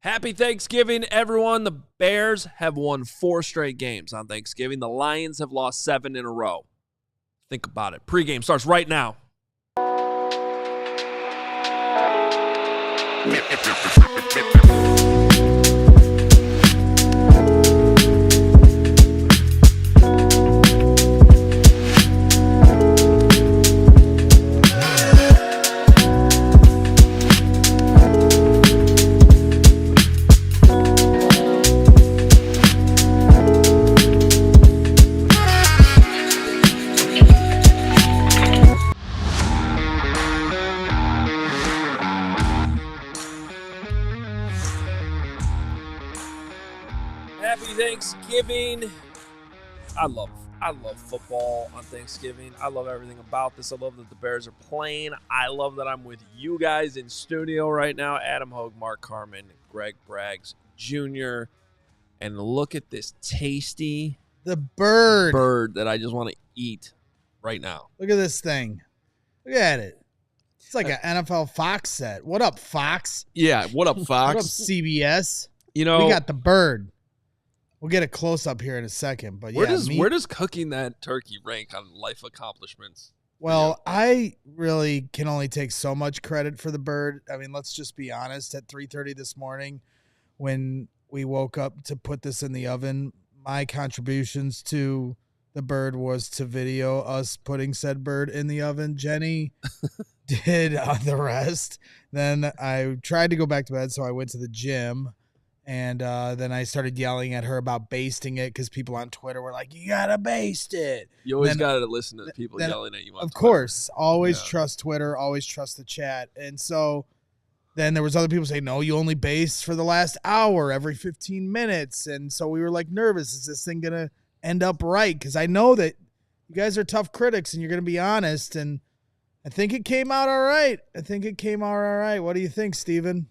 Happy Thanksgiving, everyone. The Bears have won 4 straight games on Thanksgiving. The Lions have lost 7 in a row. Think about it. Pregame starts right now. Thanksgiving. I love football on Thanksgiving. I love everything about this. I love that the Bears are playing. I love that I'm with you guys in studio right now. Adam Hoge, Mark Carman, Greg Braggs Jr. And look at this tasty bird that I just want to eat right now. Look at this thing. Look at it. It's like an NFL Fox set. What up, Fox? Yeah, what up, Fox? What up, CBS? You know, we got the bird. We'll get a close-up here in a second. But where does cooking that turkey rank on life accomplishments? Well, I really can only take so much credit for the bird. I mean, let's just be honest. At 3:30 this morning, when we woke up to put this in the oven, my contributions to the bird was to video us putting said bird in the oven. Jenny did the rest. Then I tried to go back to bed, so I went to the gym. And then I started yelling at her about basting it because people on Twitter were like, you got to baste it. You always got to listen to people yelling at you on Twitter. Of course. Always trust Twitter. Always trust the chat. And so then there was other people saying, no, you only baste for the last hour every 15 minutes. And so we were like nervous. Is this thing going to end up right? Because I know that you guys are tough critics and you're going to be honest. And I think it came out all right. What do you think, Steven?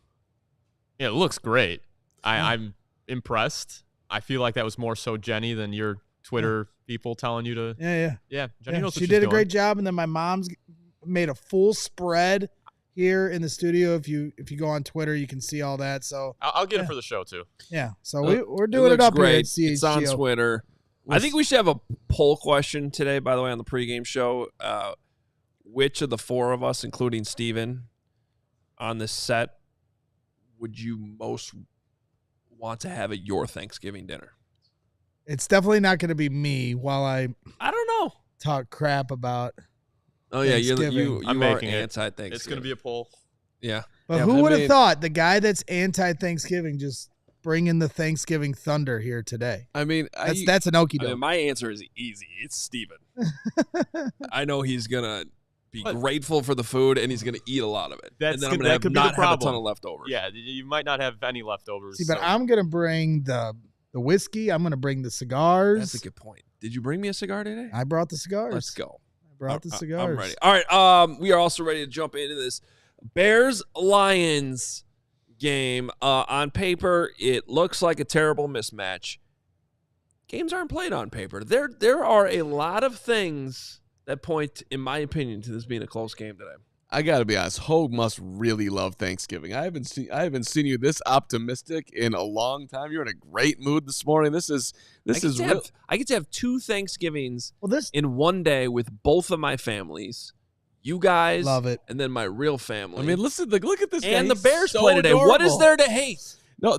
Yeah, it looks great. I'm impressed. I feel like that was more so Jenny than your Twitter people telling you to. Yeah. Jenny knows what she did a great job, and then my mom's made a full spread here in the studio. If you go on Twitter, you can see all that. So I'll get it for the show too. Yeah. So we're doing it up great. here at CHGO. It's on Twitter. I think we should have a poll question today. By the way, on the pregame show, which of the 4 of us, including Steven, on this set, would you most want to have at your Thanksgiving dinner? It's definitely not going to be me while I don't know, talk crap about. Oh yeah, you I'm are making anti-Thanksgiving. It's going to be a poll. Yeah, but who would have thought the guy that's anti-Thanksgiving just bringing the Thanksgiving thunder here today? I mean, that's an okie doke. I mean, my answer is easy. It's Steven. I know he's gonna be grateful for the food, and he's going to eat a lot of it. And then I'm going to not have a ton of leftovers. Yeah, you might not have any leftovers. See, but I'm going to bring the whiskey. I'm going to bring the cigars. That's a good point. Did you bring me a cigar today? I brought the cigars. Let's go. I brought the cigars. I'm ready. All right, we are also ready to jump into this Bears-Lions game. On paper, it looks like a terrible mismatch. Games aren't played on paper. There are a lot of things that point, in my opinion, to this being a close game today. I got to be honest. Hoge must really love Thanksgiving. I haven't seen you this optimistic in a long time. You're in a great mood this morning. I get to have 2 Thanksgivings in one day with both of my families. You guys love it, and then my real family. I mean, listen, look at this guy. And the Bears play today. Adorable. What is there to hate? No,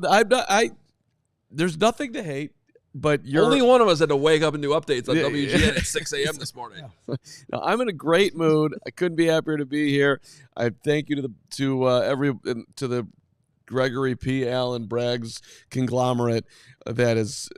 there's nothing to hate. But only one of us had to wake up and do updates on WGN at 6 a.m. this morning. No, I'm in a great mood. I couldn't be happier to be here. I thank you to the Gregory P. Allen Braggs conglomerate that is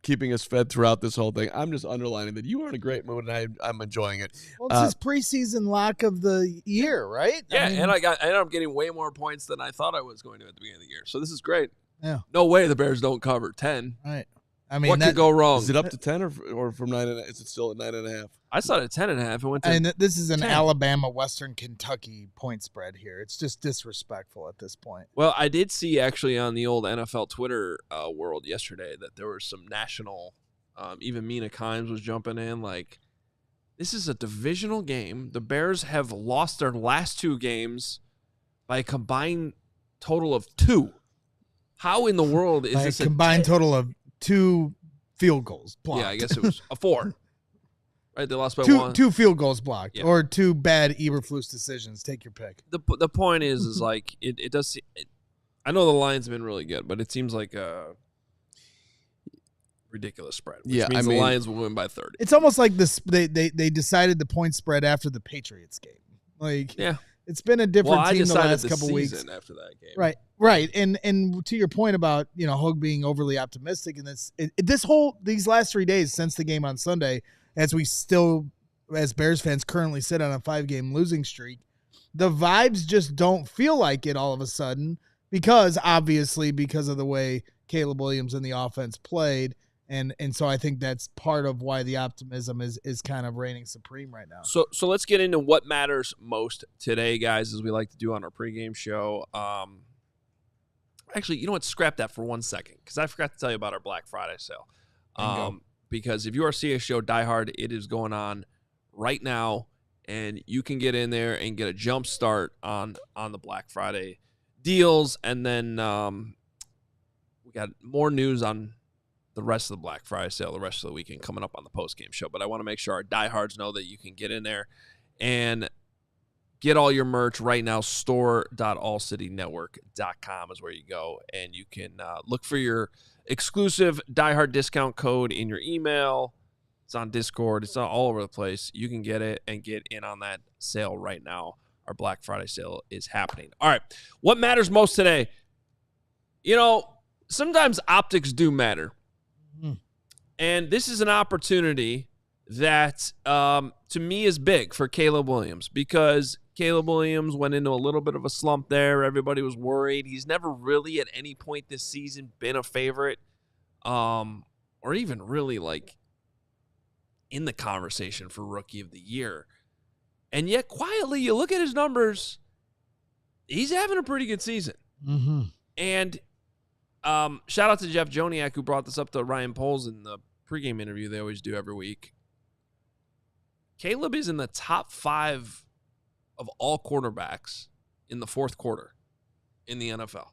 keeping us fed throughout this whole thing. I'm just underlining that you are in a great mood, and I'm enjoying it. Well, it's his preseason lock of the year, right? Yeah, and I ended up getting way more points than I thought I was going to at the beginning of the year. So this is great. Yeah. No way the Bears don't cover 10. Right. I mean, what could go wrong? Is it up to 10 or from 9.5? Is it still at 9.5? I saw it at 10.5. It went to this is an 10. Alabama, Western Kentucky point spread here. It's just disrespectful at this point. Well, I did see actually on the old NFL Twitter world yesterday that there were some national, even Mina Kimes was jumping in. Like, this is a divisional game. The Bears have lost their last 2 games by a combined total of 2. How in the world is By this a combined total of 2 field goals blocked? Yeah, I guess it was a 4. Right, they lost by 1. 2 field goals blocked, Yeah. or 2 bad Eberflus decisions. Take your pick. The point is like it does. I know the line's been really good, but it seems like a ridiculous spread. Which means the Lions will win by 30. It's almost like this. They decided the point spread after the Patriots game. Like, Yeah. it's been a different team the last the couple weeks. after that game. Right. And to your point about, Hoge being overly optimistic in these last 3 days since the game on Sunday, as Bears fans currently sit on a 5-game losing streak, the vibes just don't feel like it all of a sudden because of the way Caleb Williams and the offense played. And so I think that's part of why the optimism is kind of reigning supreme right now. So let's get into what matters most today, guys, as we like to do on our pregame show. Actually, you know what? Scrap that for 1 second because I forgot to tell you about our Black Friday sale. Because if you are a CHGO diehard, it is going on right now, and you can get in there and get a jump start on the Black Friday deals. And then we got more news on the rest of the Black Friday sale, the rest of the weekend coming up on the postgame show. But I want to make sure our diehards know that you can get in there and get all your merch right now. Store.allcitynetwork.com is where you go, and you can look for your exclusive diehard discount code in your email. It's on Discord. It's all over the place. You can get it and get in on that sale right now. Our Black Friday sale is happening. All right. What matters most today? Sometimes optics do matter. And this is an opportunity that, to me, is big for Caleb Williams because Caleb Williams went into a little bit of a slump there. Everybody was worried. He's never really at any point this season been a favorite or even really like in the conversation for Rookie of the Year. And yet, quietly, you look at his numbers, he's having a pretty good season. Mm-hmm. And shout out to Jeff Joniak, who brought this up to Ryan Poles in the pregame interview they always do every week. Caleb is in the top 5 of all quarterbacks in the fourth quarter in the NFL.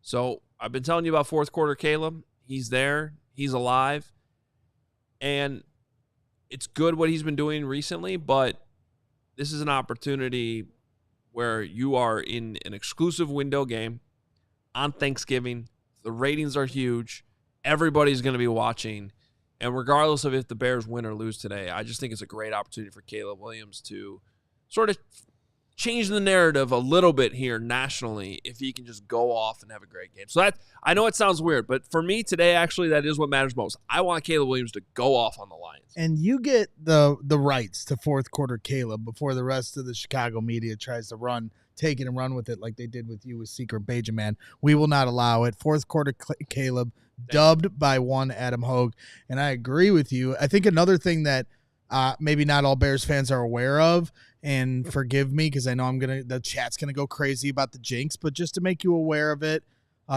So I've been telling you about fourth quarter Caleb. He's there. He's alive. And it's good what he's been doing recently, but this is an opportunity where you are in an exclusive window game on Thanksgiving. The ratings are huge. Everybody's going to be watching. And regardless of if the Bears win or lose today, I just think it's a great opportunity for Caleb Williams to sort of change the narrative a little bit here nationally if he can just go off and have a great game. So I know it sounds weird, but for me today, actually, that is what matters most. I want Caleb Williams to go off on the Lions. And you get the rights to fourth quarter Caleb before the rest of the Chicago media tries to take it and run with it like they did with you with Secret Bejaman. We will not allow it. Fourth quarter Caleb, dubbed by one Adam Hoge. And I agree with you. I think another thing that maybe not all Bears fans are aware of, and forgive me because I know the chat's gonna go crazy about the jinx, but just to make you aware of it,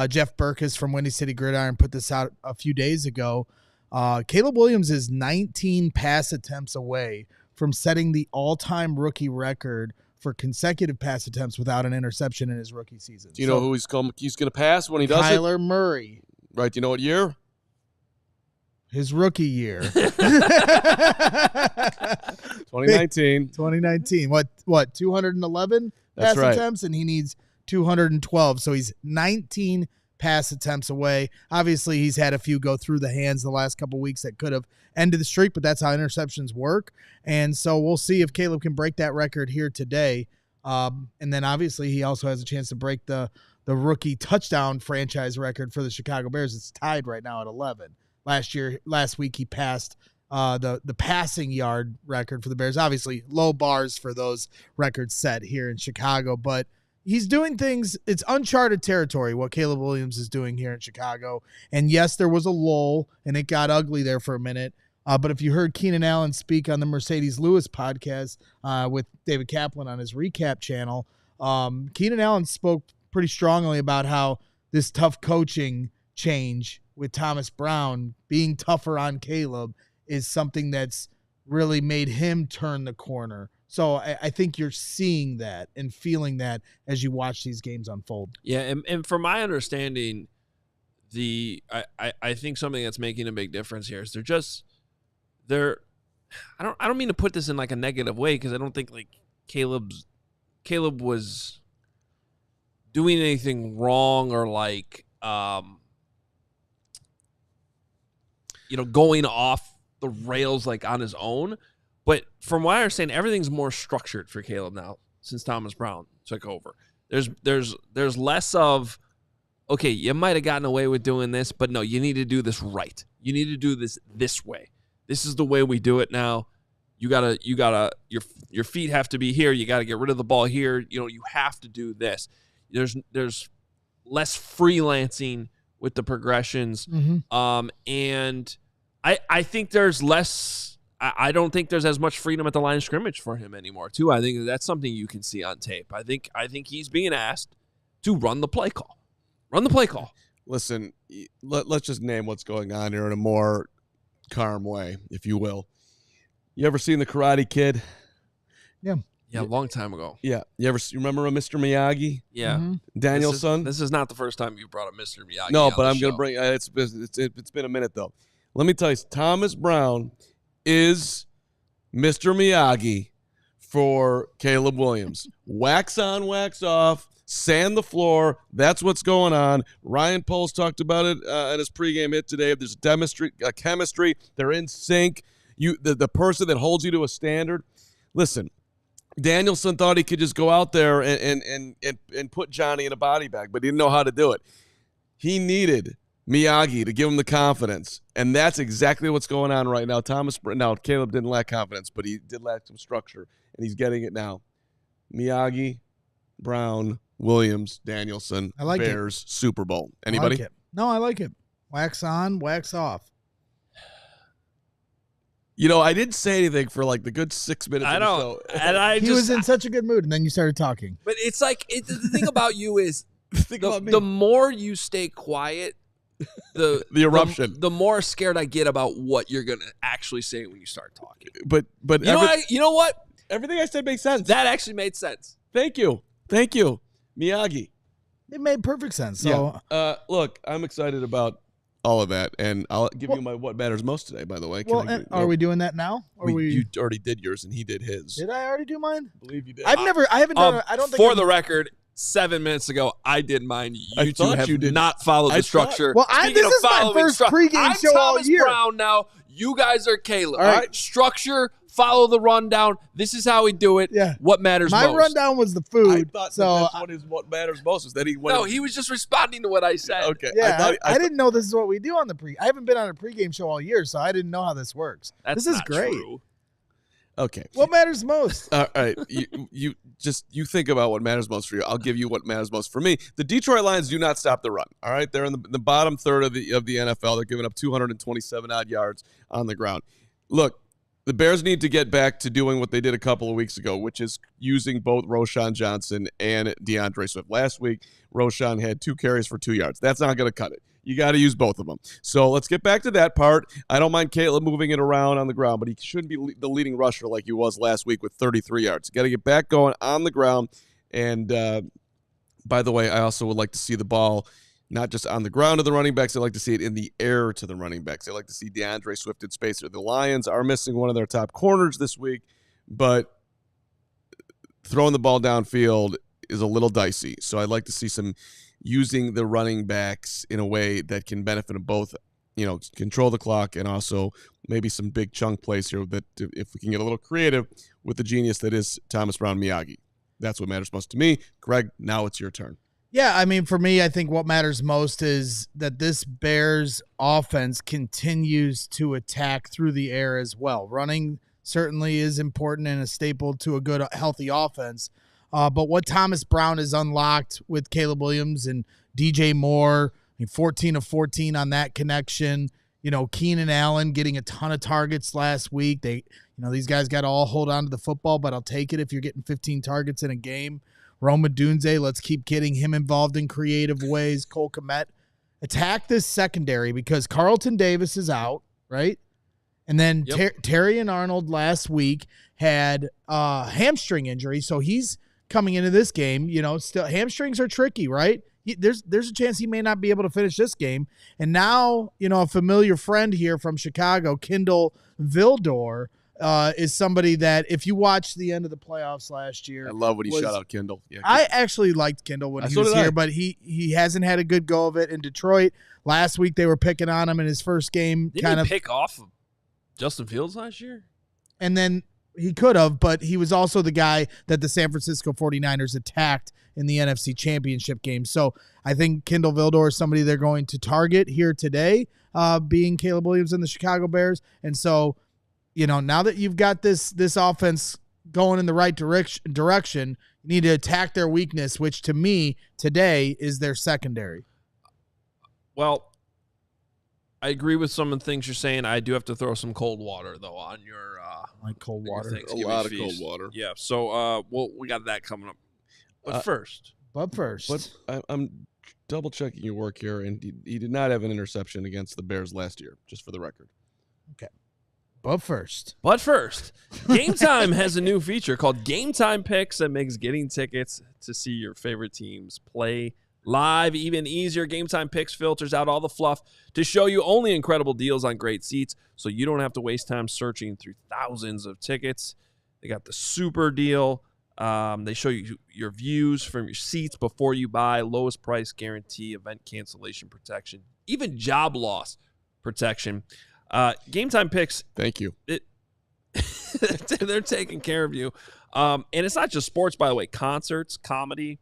Jeff Burkus from Windy City Gridiron put this out a few days ago. Caleb Williams is 19 pass attempts away from setting the all-time rookie record for consecutive pass attempts without an interception in his rookie season. Do you know who he's going to pass when he does it? Kyler Murray. Right. Do you know what year? His rookie year. 2019. 2019. What? 211 That's pass right. attempts, and he needs 212. So he's 19 pass attempts away. Obviously, he's had a few go through the hands the last couple weeks that could have ended the streak, but that's how interceptions work. And so we'll see if Caleb can break that record here today. And then obviously he also has a chance to break the rookie touchdown franchise record for the Chicago Bears. It's tied right now at 11. Last week he passed the passing yard record for the Bears. Obviously, low bars for those records set here in Chicago, but he's doing things. It's uncharted territory what Caleb Williams is doing here in Chicago. And yes, there was a lull, and it got ugly there for a minute. But if you heard Keenan Allen speak on the Mercedes Lewis podcast with David Kaplan on his recap channel, Keenan Allen spoke pretty strongly about how this tough coaching change with Thomas Brown being tougher on Caleb is something that's really made him turn the corner. So I think you're seeing that and feeling that as you watch these games unfold. Yeah, and from my understanding, I think something that's making a big difference here is they're I don't mean to put this in like a negative way, because I don't think like Caleb was doing anything wrong or like going off the rails like on his own. But from what I understand, everything's more structured for Caleb now since Thomas Brown took over. There's less of, okay, you might have gotten away with doing this, but no, you need to do this right. You need to do this way. This is the way we do it now. You gotta your feet have to be here. You gotta get rid of the ball here. You have to do this. There's less freelancing with the progressions. Mm-hmm. And I think there's less. I don't think there's as much freedom at the line of scrimmage for him anymore, too. I think that's something you can see on tape. I think he's being asked to run the play call. Run the play call. Listen, let's just name what's going on here in a more calm way, if you will. You ever seen The Karate Kid? Yeah. Yeah, a long time ago. Yeah. You remember Mr. Miyagi? Yeah. Mm-hmm. Danielson? This is not the first time you brought up Mr. Miyagi. No, but I'm going to bring it's been a minute, though. Let me tell you, Thomas Brown is Mr. Miyagi for Caleb Williams. Wax on, wax off, sand the floor. That's what's going on. Ryan Poles talked about it at his pregame hit today. There's a chemistry. They're in sync. The person that holds you to a standard. Listen, Danielson thought he could just go out there and put Johnny in a body bag, but he didn't know how to do it. He needed Miyagi to give him the confidence, and that's exactly what's going on right now. Caleb didn't lack confidence, but he did lack some structure, and he's getting it now. Miyagi, Brown, Williams, Danielson, I like Bears, Super Bowl. Anybody? I like it. No, I like it. Wax on, wax off. I didn't say anything for like the good 6 minutes. I know, And he was in such a good mood, and then you started talking. But it's like the thing about you is the more you stay quiet, the eruption. The more scared I get about what you're gonna actually say when you start talking. But you know what? Everything I said makes sense. That actually made sense. Thank you, Miyagi. It made perfect sense. So, look, I'm excited about all of that, and I'll give you my what matters most today. By the way, are we doing that now? You already did yours, and he did his. Did I already do mine? I believe you did. I haven't done it. I don't think. For the record, 7 minutes ago, I did mine. You two have not followed the structure. This is my first pregame show all year. I'm Thomas Brown now. You guys are Caleb. All right. Structure, follow the rundown. This is how we do it. Yeah. What matters most. My rundown was the food. I thought what matters most is that he went. No, he was just responding to what I said. Okay. Yeah, I didn't know this is what we do on the I haven't been on a pregame show all year, so I didn't know how this works. This is great. True. Okay. What matters most? All right. You think about what matters most for you. I'll give you what matters most for me. The Detroit Lions do not stop the run. All right. They're in the bottom third of the NFL. They're giving up 227 odd yards on the ground. Look, the Bears need to get back to doing what they did a couple of weeks ago, which is using both Roschon Johnson and DeAndre Swift. Last week, Roschon had 2 carries for 2 yards. That's not going to cut it. You got to use both of them. So let's get back to that part. I don't mind Caleb moving it around on the ground, but he shouldn't be the leading rusher like he was last week with 33 yards. Got to get back going on the ground. And by the way, I also would like to see the ball not just on the ground to the running backs. I'd like to see it in the air to the running backs. I'd like to see DeAndre Swift in space. The Lions are missing one of their top corners this week, but throwing the ball downfield is a little dicey. So I'd like to see some using the running backs in a way that can benefit them both, control the clock and also maybe some big chunk plays here that if we can get a little creative with the genius that is Thomas Brown Miyagi. That's what matters most to me. Greg, now it's your turn. Yeah, I mean, for me, I think what matters most is that this Bears offense continues to attack through the air as well. Running certainly is important and a staple to a good, healthy offense. But what Thomas Brown has unlocked with Caleb Williams and DJ Moore, 14 of 14 on that connection. Keenan Allen getting a ton of targets last week. These guys got to all hold on to the football, but I'll take it if you're getting 15 targets in a game. Rome Odunze, let's keep getting him involved in creative ways. Cole Kmet. Attack this secondary because Carlton Davis is out, right? And then Terry and Arnold last week had a hamstring injury, so he's coming into this game. Still hamstrings are tricky, right? There's a chance he may not be able to finish this game. And now, a familiar friend here from Chicago, Kendall Vildor, is somebody that if you watch the end of the playoffs last year, I love when he shut out Kendall. Yeah, I actually liked Kendall when he was here, but he hasn't had a good go of it in Detroit. Last week they were picking on him in his first game. Didn't he pick off Justin Fields last year? And then he could have, but he was also the guy that the San Francisco 49ers attacked in the NFC Championship game. So I think Kendall Vildor is somebody they're going to target here today, being Caleb Williams and the Chicago Bears. And so, now that you've got this offense going in the right direction, you need to attack their weakness, which to me today is their secondary. Well, I agree with some of the things you're saying. I do have to throw some cold water, though, on your like cold water. A lot of cold water. Yeah, so we got that coming up. But first. I'm double-checking your work here, and he did not have an interception against the Bears last year, just for the record. Okay. But first, Game Time has a new feature called Game Time Picks that makes getting tickets to see your favorite teams play live even easier. Game Time Picks filters out all the fluff to show you only incredible deals on great seats, so you don't have to waste time searching through thousands of tickets. They got the super deal. They show you your views from your seats before you buy, lowest price guarantee, event cancellation protection, even job loss protection. Game Time Picks. Thank you. They're taking care of you. And it's not just sports, by the way. Concerts, comedy,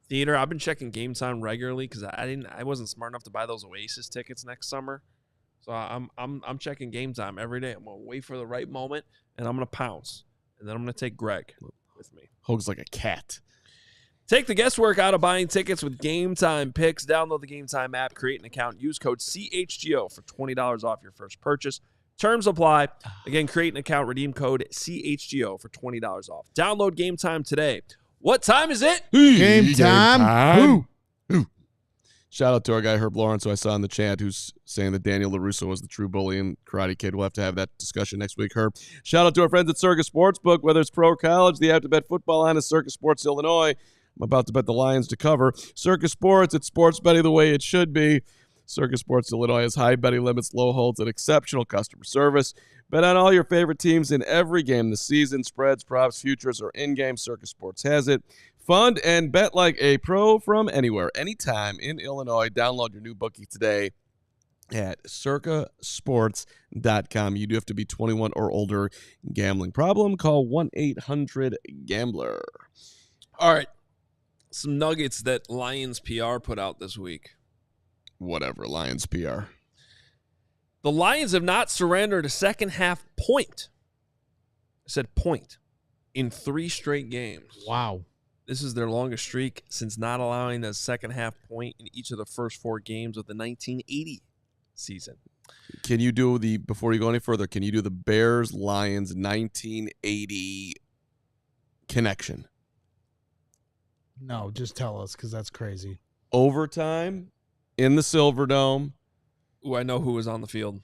theater. I've been checking Game Time regularly because I wasn't smart enough to buy those Oasis tickets next summer. So I'm checking Game Time every day. I'm gonna wait for the right moment and I'm gonna pounce. And then I'm gonna take Greg with me. Hoge's like a cat. Take the guesswork out of buying tickets with Game Time Picks. Download the Game Time app, create an account, use code CHGO for $20 off your first purchase. Terms apply. Again, create an account, redeem code CHGO for $20 off. Download Game Time today. What time is it? Game time. Ooh. Shout out to our guy Herb Lawrence, who I saw in the chat, who's saying that Daniel LaRusso was the true bully in Karate Kid. We'll have to have that discussion next week, Herb. Shout out to our friends at CIRCA Sportsbook. Whether it's pro or college, the app to bet football on is CIRCA Sports Illinois. I'm about to bet the Lions to cover. CIRCA Sports, it's sports betting the way it should be. CIRCA Sports Illinois has high betting limits, low holds, and exceptional customer service. Bet on all your favorite teams in every game this season. Spreads, props, futures, or in-game, CIRCA Sports has it. Fund and bet like a pro from anywhere, anytime in Illinois. Download your new bookie today at circasports.com. You do have to be 21 or older. Gambling problem? Call 1-800-GAMBLER. All right. Some nuggets that Lions PR put out this week. Whatever, Lions PR. The Lions have not surrendered a second-half point. I said point. In 3 straight games. Wow. This is their longest streak since not allowing a second-half point in each of the first 4 games of the 1980 season. Can you do before you go any further, can you do the Bears-Lions 1980 connection? No, just tell us because that's crazy. Overtime in the Silverdome. Ooh, I know who was on the field.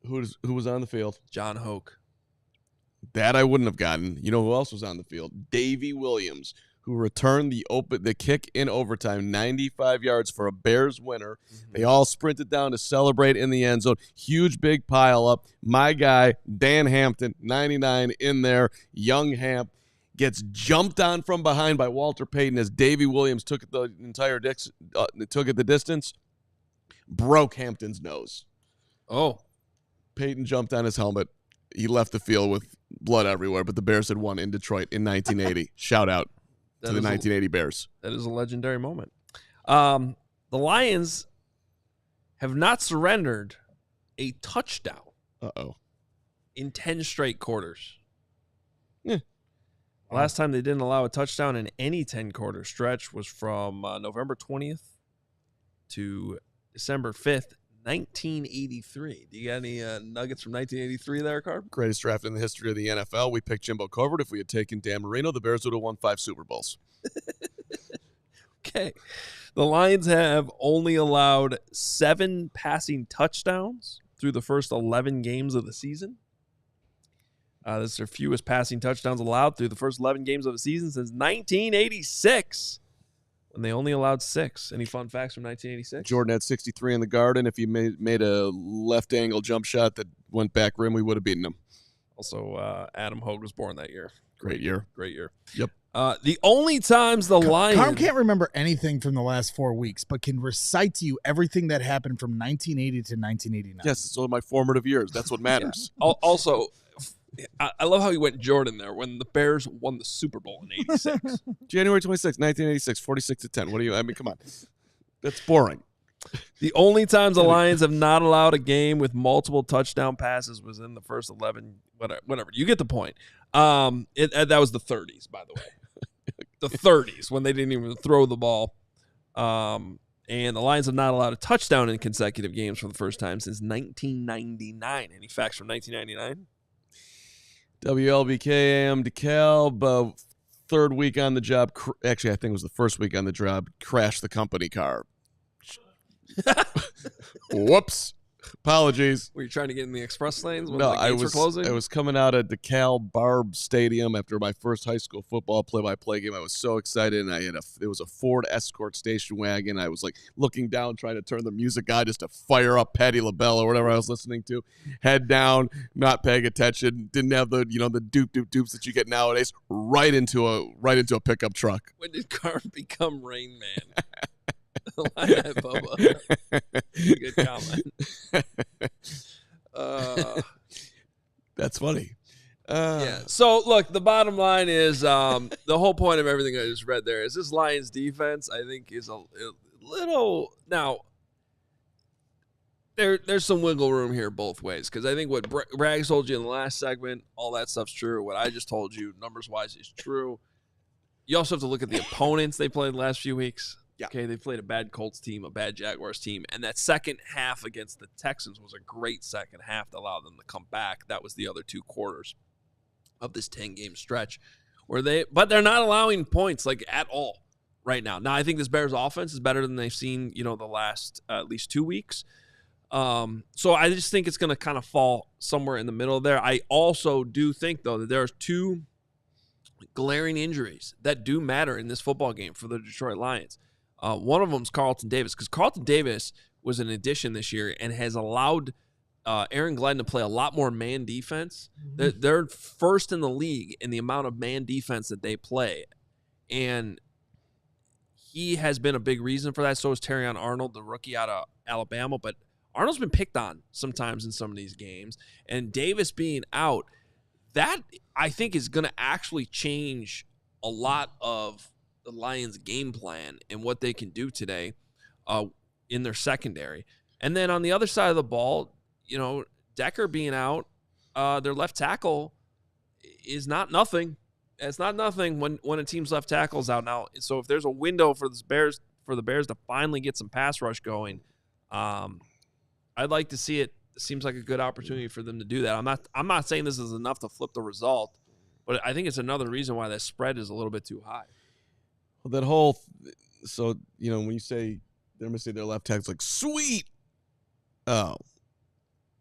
Who was on the field? John Hoge. That I wouldn't have gotten. You know who else was on the field? Davey Williams, who returned the kick in overtime, 95 yards for a Bears winner. Mm-hmm. They all sprinted down to celebrate in the end zone. Huge, big pile up. My guy, Dan Hampton, 99 in there. Young Hamp gets jumped on from behind by Walter Payton as Davey Williams took it the distance. Broke Hampton's nose. Oh. Payton jumped on his helmet. He left the field with blood everywhere, but the Bears had won in Detroit in 1980. Shout out to the 1980 Bears. That is a legendary moment. The Lions have not surrendered a touchdown in 10 straight quarters. Yeah. Last time they didn't allow a touchdown in any 10-quarter stretch was from November 20th to December 5th, 1983. Do you got any nuggets from 1983 there, Carb? Greatest draft in the history of the NFL. We picked Jimbo Covert. If we had taken Dan Marino, the Bears would have won 5 Super Bowls. Okay. The Lions have only allowed 7 passing touchdowns through the first 11 games of the season. This is their fewest passing touchdowns allowed through the first 11 games of the season since 1986, when they only allowed 6. Any fun facts from 1986? Jordan had 63 in the Garden. If he made a left angle jump shot that went back rim, we would have beaten him. Also, Adam Hoge was born that year. Great year. Yep. The only times the Lions... Carm can't remember anything from the last 4 weeks, but can recite to you everything that happened from 1980 to 1989. Yes, it's all my formative years. That's what matters. Also, I love how you went Jordan there when the Bears won the Super Bowl in 86. January 26, 1986, 46-10. What do you... I mean, come on. That's boring. The only times the Lions have not allowed a game with multiple touchdown passes was in the first 11, whatever. You get the point. That was the 30s, by the way. The 30s, when they didn't even throw the ball. And the Lions have not allowed a touchdown in consecutive games for the first time since 1999. Any facts from 1999? WLBK DeKalb, third week on the job. Actually, I think it was the first week on the job. Crashed the company car. Whoops. Apologies. Were you trying to get in the express lanes when No, the gates were closing? I was coming out of DeKalb Barb Stadium after my first high school football play-by-play game. I was so excited, and it was a Ford Escort station wagon. I was like looking down, trying to turn the music on just to fire up Patti LaBelle or whatever I was listening to. Head down, not paying attention. Didn't have the doop-doop-doops that you get nowadays. Right into a pickup truck. When did Carm become Rain Man? Bubba. Good comment. That's funny. Yeah. So, look, the bottom line is the whole point of everything I just read there is this Lions defense, I think, is a little – now, there's some wiggle room here both ways because I think what Braggs told you in the last segment, all that stuff's true. What I just told you, numbers-wise, is true. You also have to look at the opponents they played the last few weeks. Yeah. Okay, they played a bad Colts team, a bad Jaguars team, and that second half against the Texans was a great second half that allowed them to come back. That was the other 2 quarters of this 10-game stretch, but they're not allowing points like at all right now. Now I think this Bears offense is better than they've seen, the last at least 2 weeks. So I just think it's going to kind of fall somewhere in the middle there. I also do think though that there's 2 glaring injuries that do matter in this football game for the Detroit Lions. One of them is Carlton Davis, because Carlton Davis was an addition this year and has allowed Aaron Glenn to play a lot more man defense. Mm-hmm. They're first in the league in the amount of man defense that they play. And he has been a big reason for that. So is Terrion Arnold, the rookie out of Alabama. But Arnold's been picked on sometimes in some of these games. And Davis being out, that I think is going to actually change a lot of the Lions' game plan and what they can do today in their secondary. And then on the other side of the ball, Decker being out, their left tackle is not nothing. It's not nothing when a team's left tackle is out now. So if there's a window for the Bears to finally get some pass rush going, I'd like to see it. It seems like a good opportunity for them to do that. I'm not saying this is enough to flip the result, but I think it's another reason why that spread is a little bit too high. That whole, when you say they're missing their left tackle, it's like, sweet. Oh,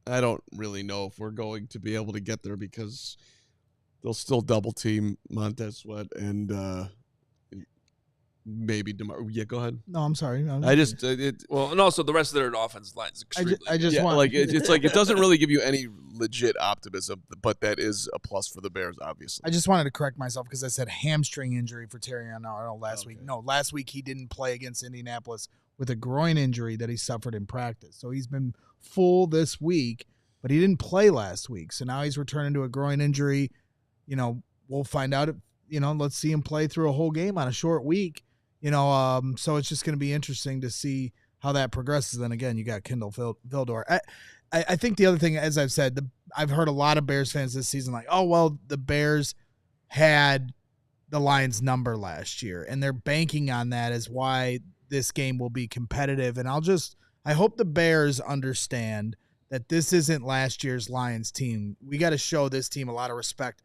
I don't really know if we're going to be able to get there because they'll still double team Montez Sweat and maybe DeMar. Yeah, go ahead. No, I'm sorry. And also the rest of their offensive line is extremely. It's like it doesn't really give you any legit optimism, but that is a plus for the Bears, obviously. I just wanted to correct myself because I said hamstring injury for Terrion Arnold last week. No, last week he didn't play against Indianapolis with a groin injury that he suffered in practice. So he's been full this week, but he didn't play last week. So now he's returning to a groin injury. We'll find out. Let's see him play through a whole game on a short week. So it's just going to be interesting to see how that progresses. Then again, you got Kendall Vildor. I think the other thing, as I've said, I've heard a lot of Bears fans this season like, oh, well, the Bears had the Lions number last year, and they're banking on that as why this game will be competitive. And I hope the Bears understand that this isn't last year's Lions team. We got to show this team a lot of respect.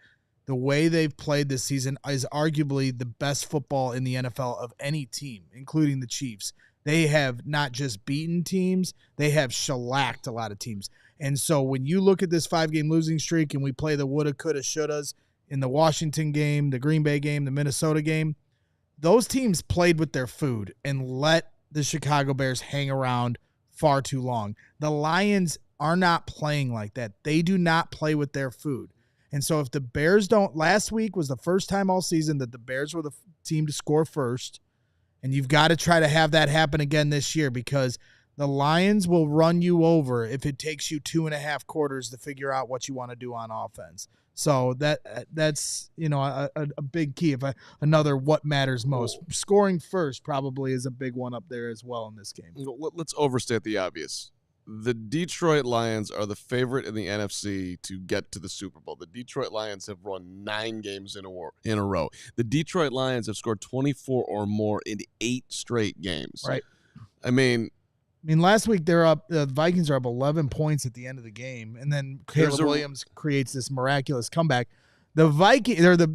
the way they've played this season is arguably the best football in the NFL of any team, including the Chiefs. They have not just beaten teams, they have shellacked a lot of teams. And so when you look at this 5-game losing streak and we play the woulda, coulda, shouldas in the Washington game, the Green Bay game, the Minnesota game, those teams played with their food and let the Chicago Bears hang around far too long. The Lions are not playing like that. They do not play with their food. And so if the Bears don't, last week was the first time all season that the Bears were the team to score first. And you've got to try to have that happen again this year because the Lions will run you over if it takes you 2.5 quarters to figure out what you want to do on offense. So that's a big key. Another what matters most. Scoring first probably is a big one up there as well in this game. Let's overstate the obvious. The Detroit Lions are the favorite in the NFC to get to the Super Bowl. The Detroit Lions have won 9 games in a row. The Detroit Lions have scored 24 or more in 8 straight games. Right. I mean, last week they're up. The Vikings are up 11 points at the end of the game, and then Caleb Williams creates this miraculous comeback. The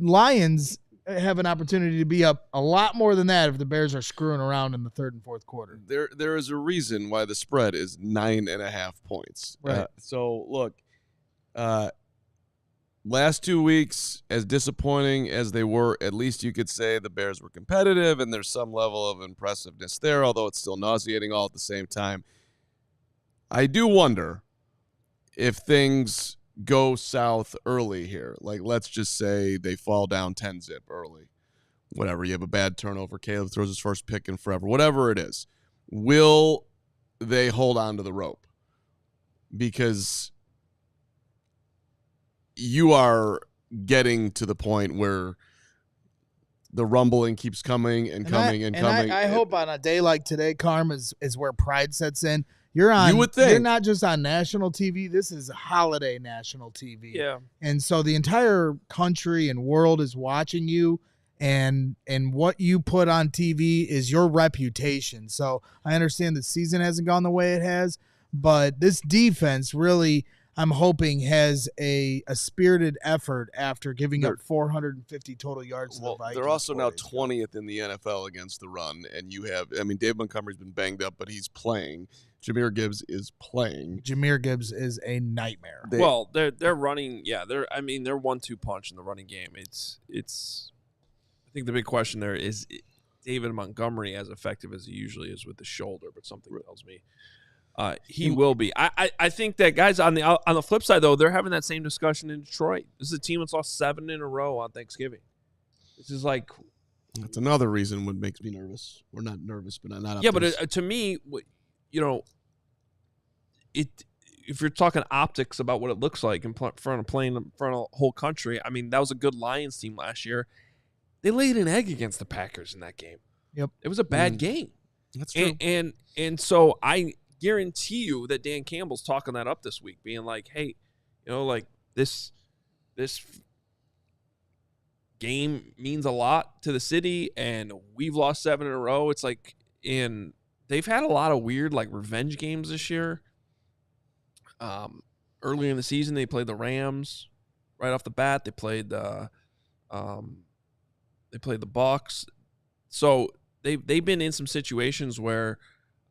Lions have an opportunity to be up a lot more than that if the Bears are screwing around in the third and fourth quarter. There is a reason why the spread is 9.5 points. Right. So look, last 2 weeks, as disappointing as they were, at least you could say the Bears were competitive and there's some level of impressiveness there, although it's still nauseating all at the same time. I do wonder if things go south early here. Like, let's just say they fall down 10-zip early. Whatever, you have a bad turnover, Caleb throws his first pick in forever, whatever it is. Will they hold on to the rope? Because you are getting to the point where the rumbling keeps coming and coming. I hope on a day like today, Carm, is where pride sets in. You're on. You would think. You're not just on national TV. This is holiday national TV. Yeah. And so the entire country and world is watching you, and what you put on TV is your reputation. So I understand the season hasn't gone the way it has, but this defense really, I'm hoping, has a spirited effort after giving up 450 total yards to the Vikings. They're also now 20th in the NFL against the run, and you have, Dave Montgomery's been banged up, but he's playing. Jahmyr Gibbs is playing. Jahmyr Gibbs is a nightmare. They're running. Yeah, they're 1-2 punch in the running game. It's. I think the big question there is David Montgomery as effective as he usually is with the shoulder, but something tells me he will be. I think that guys on the flip side though, they're having that same discussion in Detroit. This is a team that's lost 7 in a row on Thanksgiving. This is like. That's another reason what makes me nervous. We're not nervous, but not. Yeah, but to me, if you're talking optics about what it looks like in front of a whole country, that was a good Lions team last year. They laid an egg against the Packers in that game. Yep, it was a bad game. That's true. And so I guarantee you that Dan Campbell's talking that up this week, being like, hey, like this game means a lot to the city, and we've lost 7 in a row. It's like, and they've had a lot of weird revenge games this year. Earlier in the season, they played the Rams right off the bat. They played the Bucs. So they've been in some situations where,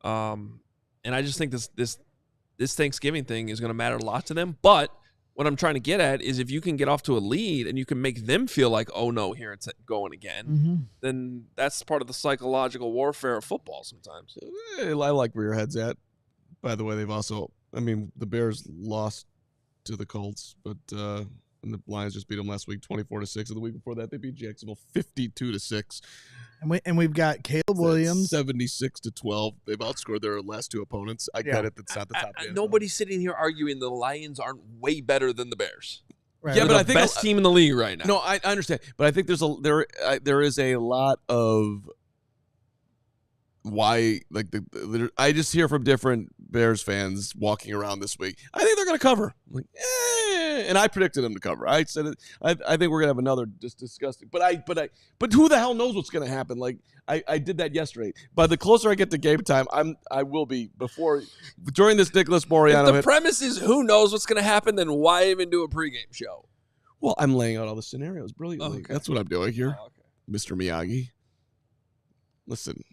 and I just think this Thanksgiving thing is going to matter a lot to them. But what I'm trying to get at is if you can get off to a lead and you can make them feel like, oh no, here it's going again, then that's part of the psychological warfare of football sometimes. I like where your head's at. By the way, they've also, the Bears lost to the Colts, but and the Lions just beat them last week 24-6. And the week before that, they beat Jacksonville 52-6. And we've got Caleb Williams 76-12. They've outscored their last 2 opponents. I get it. That's not the top. Nobody's sitting here arguing the Lions aren't way better than the Bears. Right. Yeah, but I think best team in the league right now. No, I understand, but I think there is a lot of why I just hear from different Bears fans walking around this week. I think they're going to cover. I'm like, and I predicted them to cover. I said it. I think we're going to have another just disgusting. But who the hell knows what's going to happen? I did that yesterday. But the closer I get to game time, I will be during this Nicholas Moreano. If the premise is who knows what's going to happen, then why even do a pregame show? Well, I'm laying out all the scenarios brilliantly. Okay. That's what I'm doing here, Oh, okay. Mr. Miyagi. Listen,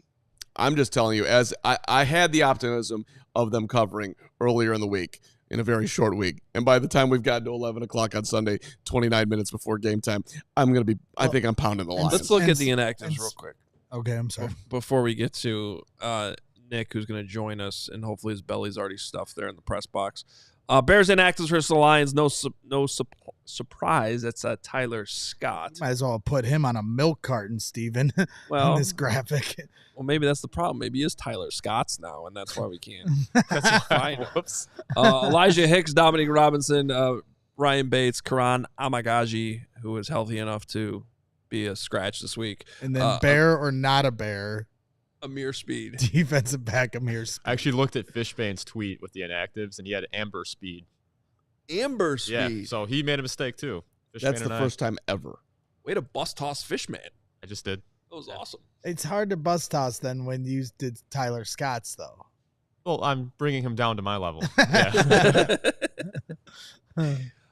I'm just telling you, as I had the optimism of them covering earlier in the week in a very short week. And by the time we've gotten to 11 o'clock on Sunday, 29 minutes before game time, I think I'm pounding the line. Let's look at the inactives real quick. Okay, I'm sorry. Before we get to Nick, who's going to join us, and hopefully his belly's already stuffed there in the press box. Bears inactives versus the Lions. No surprise. That's Tyler Scott. Might as well put him on a milk carton, Steven, Well, on this graphic. Well, maybe that's the problem. Maybe he is Tyler Scott's now, and that's why we can't. That's fine. Whoops. Elijah Hicks, Dominic Robinson, Ryan Bates, Karan Amagaji, who is healthy enough to be a scratch this week. And then bear or not a bear, Amir Speed. defensive back Amir Speed. I actually looked at Fishbane's tweet with the inactives, and he had Amber Speed. Amber Speed. Yeah, so he made a mistake too. That's the first time ever. Way to bust toss Fishman. I just did. That was awesome. It's hard to bust toss then when you did Tyler Scott's, though. Well, I'm bringing him down to my level. Yeah.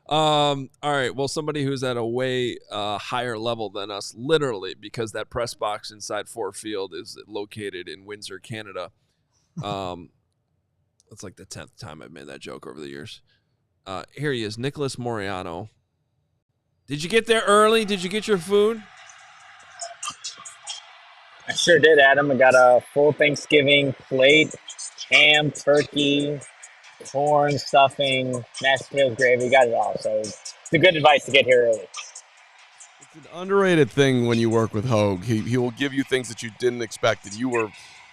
All right. Well, somebody who's at a way higher level than us, literally, because that press box inside Ford Field is located in Windsor, Canada. That's like the 10th time I've made that joke over the years. Here he is, Nicholas Moreano. Did you get there early? Did you get your food? I sure did, Adam. I got a full Thanksgiving plate, ham, turkey, corn, stuffing, mashed potatoes, gravy. Got it all. So it's a good advice to get here early. It's an underrated thing when you work with Hoge. He will give you things that you didn't expect. And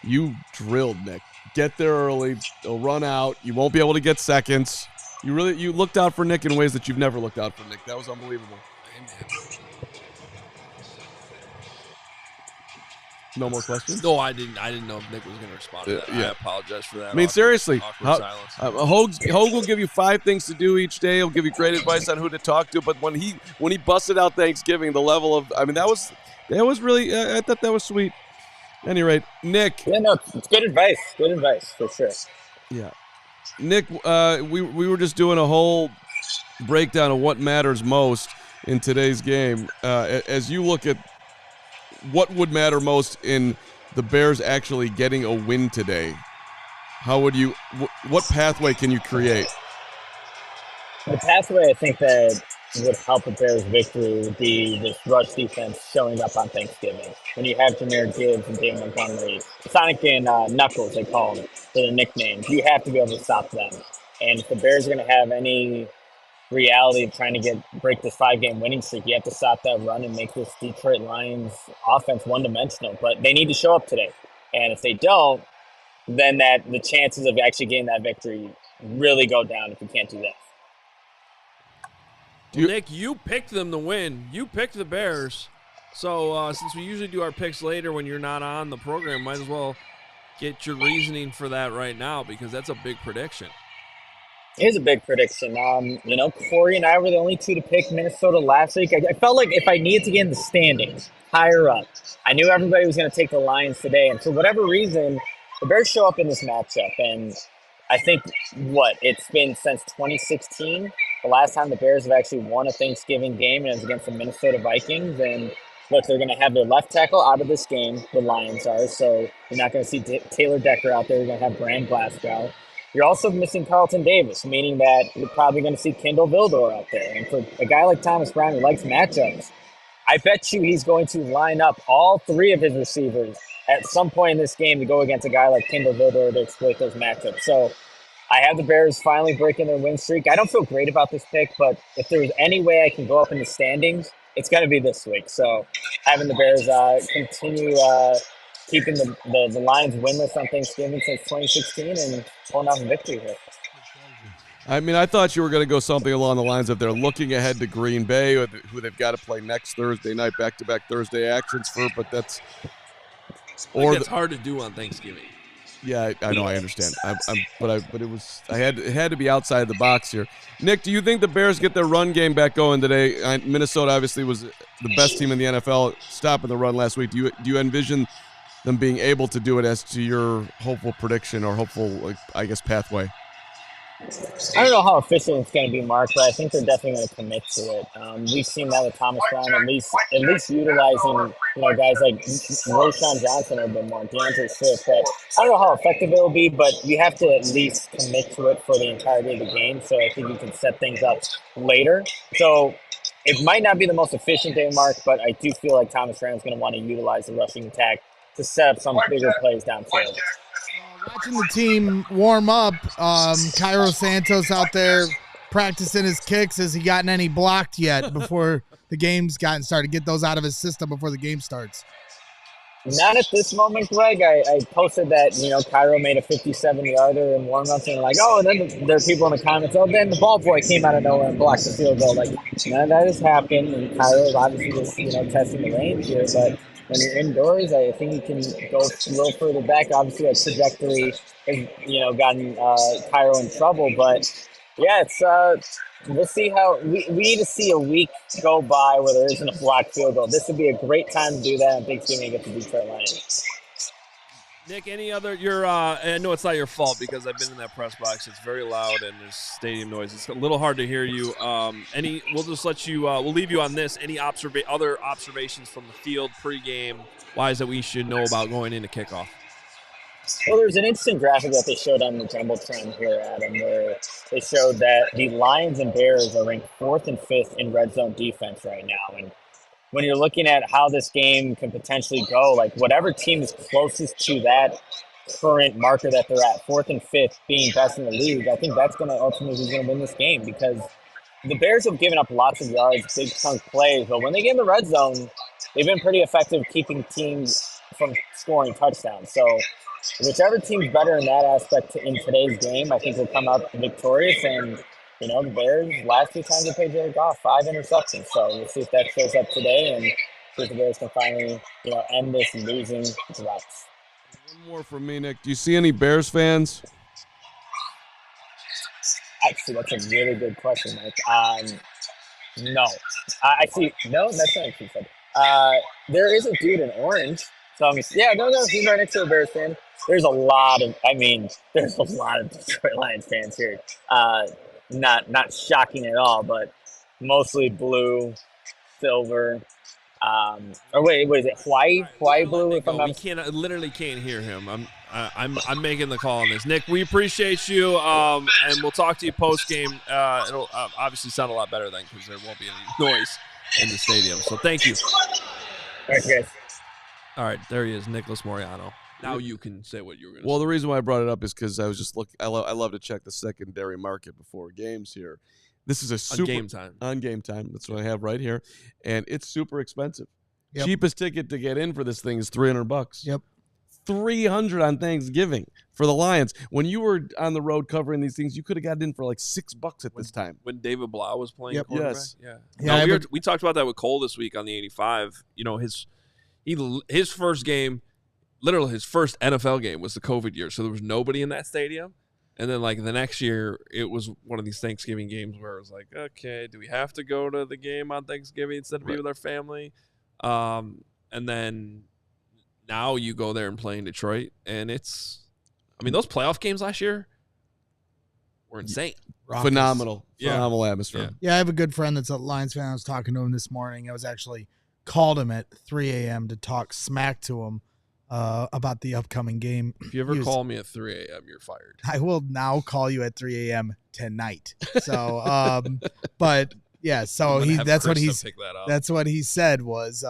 you drilled, Nick. Get there early. They'll run out. You won't be able to get seconds. You looked out for Nick in ways that you've never looked out for Nick. That was unbelievable. No more questions? No, I didn't know if Nick was going to respond to that. Yeah. I apologize for that. I mean, seriously, Awkward silence. Hoge will give you 5 things to do each day. He'll give you great advice on who to talk to. But when he busted out Thanksgiving, the level of, I mean, that was really, I thought that was sweet. At any rate, Nick. Yeah, no, it's good advice. Good advice, for sure. Yeah. Nick, we were just doing a whole breakdown of what matters most in today's game. As you look at what would matter most in the Bears actually getting a win today, how would you? What pathway can you create? The pathway I think that would help the Bears' victory would be this rush defense showing up on Thanksgiving. When you have Jahmyr Gibbs and David Montgomery, Sonic and Knuckles, they call them, for the nicknames, you have to be able to stop them. And if the Bears are going to have any reality of trying to break this 5-game winning streak, you have to stop that run and make this Detroit Lions offense one-dimensional. But they need to show up today. And if they don't, then the chances of actually getting that victory really go down if you can't do that. Nick, you picked them to win. You picked the Bears. So since we usually do our picks later when you're not on the program, might as well get your reasoning for that right now because that's a big prediction. It is a big prediction. Corey and I were the only two to pick Minnesota last week. I felt like if I needed to get in the standings higher up, I knew everybody was going to take the Lions today. And for whatever reason, the Bears show up in this matchup. And I think, it's been since 2016, the last time the Bears have actually won a Thanksgiving game, and it was against the Minnesota Vikings. And look, they're going to have their left tackle out of this game, the Lions are. So you're not going to see Taylor Decker out there. You're going to have Brand Glasgow. You're also missing Carlton Davis, meaning that you're probably going to see Kendall Vildor out there. And for a guy like Thomas Brown who likes matchups, I bet you he's going to line up all 3 of his receivers at some point in this game to go against a guy like Kendall Vildor to exploit those matchups. So I have the Bears finally breaking their win streak. I don't feel great about this pick, but if there was any way I can go up in the standings, it's going to be this week. So having the Bears continue keeping the Lions winless on Thanksgiving since 2016 and pulling off a victory here. I mean, I thought you were going to go something along the lines of they're looking ahead to Green Bay, who they've got to play next Thursday night, back-to-back Thursday actions for. But that's it's hard to do on Thanksgiving. Yeah, I know, I understand. But it had to be outside the box here. Nick, do you think the Bears get their run game back going today? Minnesota obviously was the best team in the NFL, stopping the run last week. Do you envision them being able to do it as to your hopeful prediction or hopeful, pathway? I don't know how efficient it's going to be, Mark, but I think they're definitely going to commit to it. We've seen that with Thomas Brown, at least utilizing guys like Roshan Johnson a bit more, DeAndre Swift. But I don't know how effective it will be, but you have to at least commit to it for the entirety of the game. So I think you can set things up later. So it might not be the most efficient day, Mark, but I do feel like Thomas Brown is going to want to utilize the rushing attack to set up some bigger plays downfield. Watching the team warm up, Cairo Santos out there practicing his kicks. Has he gotten any blocked yet before the game's gotten started? Get those out of his system before the game starts. Not at this moment, Greg. I posted that, Cairo made a 57-yarder in warm-ups, and and then there are people in the comments, then the ball boy came out of nowhere and blocked the field goal. Like, none of that has happened, and Cairo is obviously just, testing the range here, but when you're indoors, I think you can go a little further back. Obviously, that trajectory has, gotten Cairo in trouble. But, yeah, we'll see how – we need to see a week go by where there isn't a blocked field goal. This would be a great time to do that on Thanksgiving against the Detroit Lions. Nick, any other I know it's not your fault because I've been in that press box. It's very loud and there's stadium noise. It's a little hard to hear you. We'll just let you we'll leave you on this. Any other observations from the field pregame wise that we should know about going into kickoff? Well, there's an interesting graphic that they showed on the Jumbotron here, Adam, where they showed that the Lions and Bears are ranked 4th and 5th in red zone defense right now. And when you're looking at how this game can potentially go, like whatever team is closest to that current marker that they're at, 4th and 5th being best in the league, I think that's going to ultimately win this game because the Bears have given up lots of yards, big chunk plays, but when they get in the red zone, they've been pretty effective keeping teams from scoring touchdowns. So whichever team's better in that aspect in today's game, I think will come out victorious. And the Bears, last 2 times they played Jared Goff, 5 interceptions. So we'll see if that shows up today and see if the Bears can finally, end this losing drought. One more from me, Nick. Do you see any Bears fans? Actually, that's a really good question, Mike. No. I see. No, that's not what you said. There is a dude in orange. So, he's right next to a Bears fan. There's a lot of Detroit Lions fans here. Not shocking at all, but mostly blue, silver. What is it? Hawaii blue? Literally can't hear him. I'm making the call on this. Nick, we appreciate you, and we'll talk to you post game. It'll obviously sound a lot better then because there won't be any noise in the stadium. So thank you. Thanks, guys. All right, there he is, Nicholas Moreano. Now you can say what you were going to say. Well, the reason why I brought it up is because I was just looking. I love to check the secondary market before games here. This is on game time. On game time. That's what I have right here, and it's super expensive. Yep. Cheapest ticket to get in for this thing is $300. Yep. $300 on Thanksgiving for the Lions. When you were on the road covering these things, you could have gotten in for like $6 at this time. When David Blau was playing quarterback? Yes. Yeah. We talked about that with Cole this week on the 85. His first game, literally his first NFL game was the COVID year, so there was nobody in that stadium. And then, the next year, it was one of these Thanksgiving games where it was like, okay, do we have to go to the game on Thanksgiving instead of be with our family? And then now you go there and play in Detroit, and those playoff games last year were insane. Raucous. Phenomenal atmosphere. Yeah, I have a good friend that's a Lions fan. I was talking to him this morning. I was actually called him at 3 a.m. to talk smack to him about the upcoming game. If you ever call me at 3 a.m., you're fired. I will now call you at 3 a.m. tonight. So, but yeah, so that's what he said was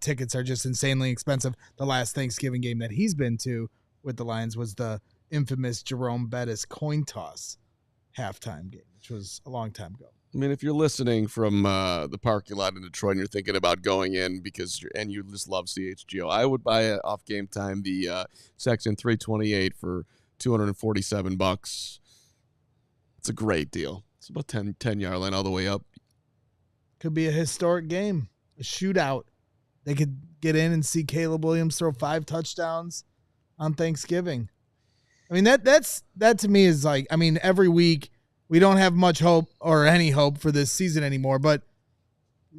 tickets are just insanely expensive. The last Thanksgiving game that he's been to with the Lions was the infamous Jerome Bettis coin toss halftime game, which was a long time ago. I mean, if you're listening from the parking lot in Detroit and you're thinking about going in and you just love CHGO, I would buy it off game time, the section 328 for $247. It's a great deal. It's about 10-yard line all the way up. Could be a historic game, a shootout. They could get in and see Caleb Williams throw 5 touchdowns on Thanksgiving. I mean, that to me is every week we don't have much hope or any hope for this season anymore, but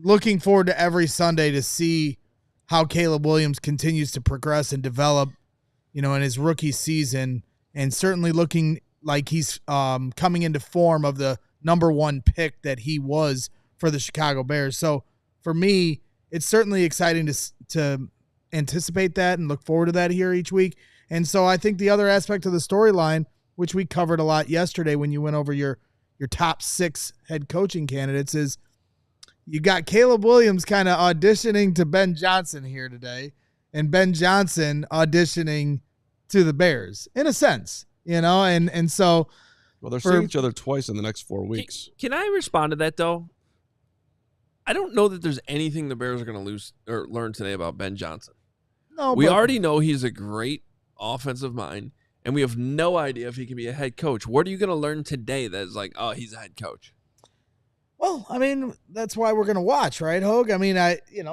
looking forward to every Sunday to see how Caleb Williams continues to progress and develop, in his rookie season, and certainly looking like he's coming into form of the number one pick that he was for the Chicago Bears. So for me, it's certainly exciting to anticipate that and look forward to that here each week. And so I think the other aspect of the storyline, which we covered a lot yesterday when you went over your top 6 head coaching candidates, is you got Caleb Williams kind of auditioning to Ben Johnson here today, and Ben Johnson auditioning to the Bears in a sense, and so. Well, they're seeing each other twice in the next 4 weeks. Can I respond to that, though? I don't know that there's anything the Bears are going to lose or learn today about Ben Johnson. No, we already know he's a great offensive mind, and we have no idea if he can be a head coach. What are you going to learn today that is like, oh, he's a head coach? Well, I mean, that's why we're going to watch, right, Hoge? I mean,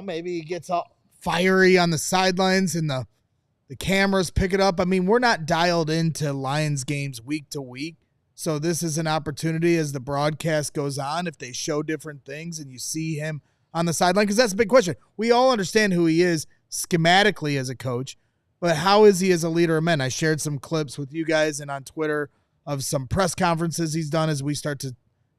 maybe he gets all fiery on the sidelines and the cameras pick it up. I mean, we're not dialed into Lions games week to week. So this is an opportunity as the broadcast goes on, if they show different things and you see him on the sideline, because that's a big question. We all understand who he is schematically as a coach, but how is he as a leader of men? I shared some clips with you guys and on Twitter of some press conferences he's done as we start to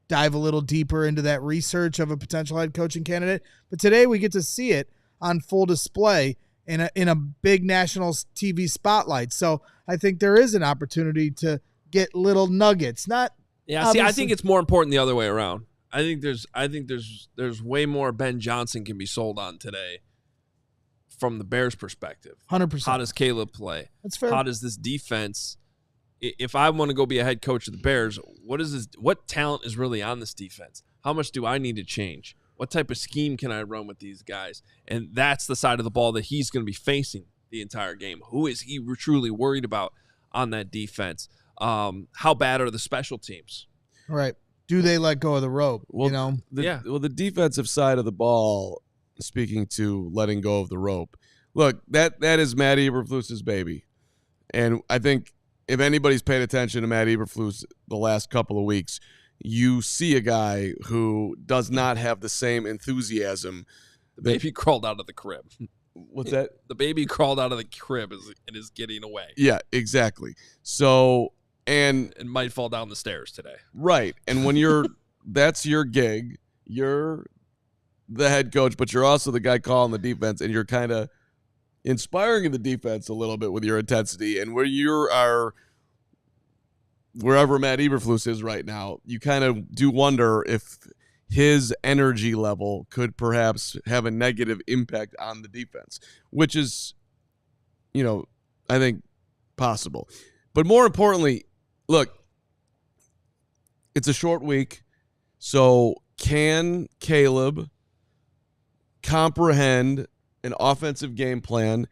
dive a little deeper into that research of a potential head coaching candidate. But today we get to see it on full display in a big national TV spotlight. So I think there is an opportunity to get little nuggets. I think it's more important the other way around. I think there's way more Ben Johnson can be sold on today from the Bears' perspective. 100%. How does Caleb play? That's fair. How does this defense? If I want to go be a head coach of the Bears, what talent is really on this defense? How much do I need to change? What type of scheme can I run with these guys? And that's the side of the ball that he's going to be facing the entire game. Who is he truly worried about on that defense? How bad are the special teams? Right. Do they let go of the rope? Well, the defensive side of the ball, speaking to letting go of the rope, look, that is Matt Eberflus's baby. And I think if anybody's paid attention to Matt Eberflus the last couple of weeks, you see a guy who does not have the same enthusiasm. The baby crawled out of the crib. What's that? The baby crawled out of the crib and is getting away. Yeah, exactly. So, and it might fall down the stairs today. Right. And when that's your gig, you're the head coach, but you're also the guy calling the defense, and you're kind of inspiring the defense a little bit with your intensity. And where you are, wherever Matt Eberflus is right now, you kind of do wonder if his energy level could perhaps have a negative impact on the defense, which is, I think possible. But more importantly, look, it's a short week. So can Caleb comprehend an offensive game plan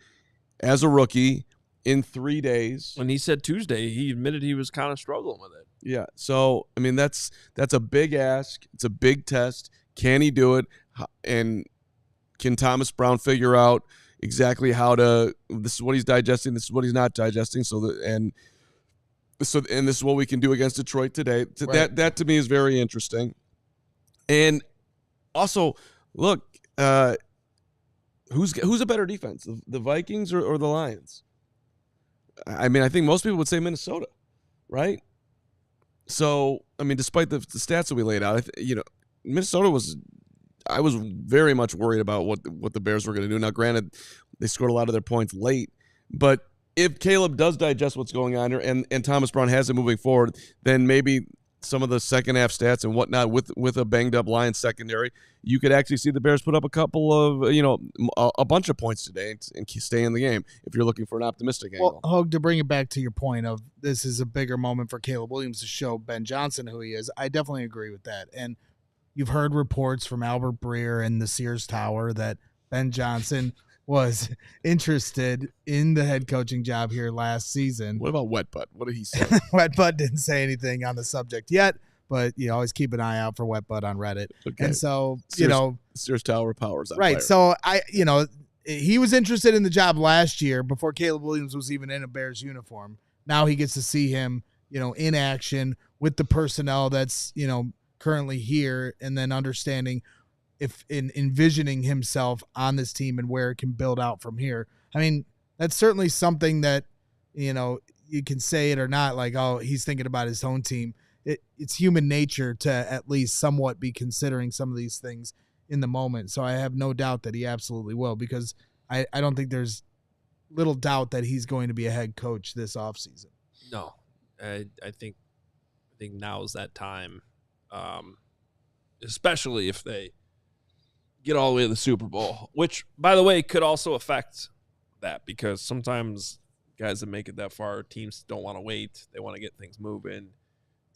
as a rookie in 3 days? When he said Tuesday, he admitted he was kind of struggling with it. Yeah. So, I mean, that's a big ask. It's a big test. Can he do it? And can Thomas Brown figure out exactly how to, this is what he's digesting, this is what he's not digesting. And this is what we can do against Detroit today. Right. That to me is very interesting. And also, look, who's a better defense, the Vikings or the Lions? I mean, I think most people would say Minnesota, right? So, I mean, despite the stats that we laid out, Minnesota I was very much worried about what the Bears were going to do. Now, granted, they scored a lot of their points late, but if Caleb does digest what's going on here and Thomas Brown has it moving forward, then maybe some of the second half stats and whatnot with a banged up Lions secondary, you could actually see the Bears put up a couple of, a bunch of points today and stay in the game if you're looking for an optimistic angle. Well, Hoge, to bring it back to your point of this is a bigger moment for Caleb Williams to show Ben Johnson who he is, I definitely agree with that. And you've heard reports from Albert Breer and the Sears Tower that Ben Johnson was interested in the head coaching job here last season. What about Wet Butt? What did he say? Wet Butt didn't say anything on the subject yet, but you always keep an eye out for Wet Butt on Reddit. Okay. And so, Sears Tower powers on right. fire. So he was interested in the job last year before Caleb Williams was even in a Bears uniform. Now he gets to see him, in action with the personnel that's, currently here, and then understanding if in envisioning himself on this team and where it can build out from here. I mean, that's certainly something that you can say it or not, like, oh, he's thinking about his own team. It's human nature to at least somewhat be considering some of these things in the moment. So I have no doubt that he absolutely will, because I don't think there's little doubt that he's going to be a head coach this offseason. No, I think now's that time, especially if they get all the way to the Super Bowl, which, by the way, could also affect that, because sometimes guys that make it that far, teams don't want to wait. They want to get things moving.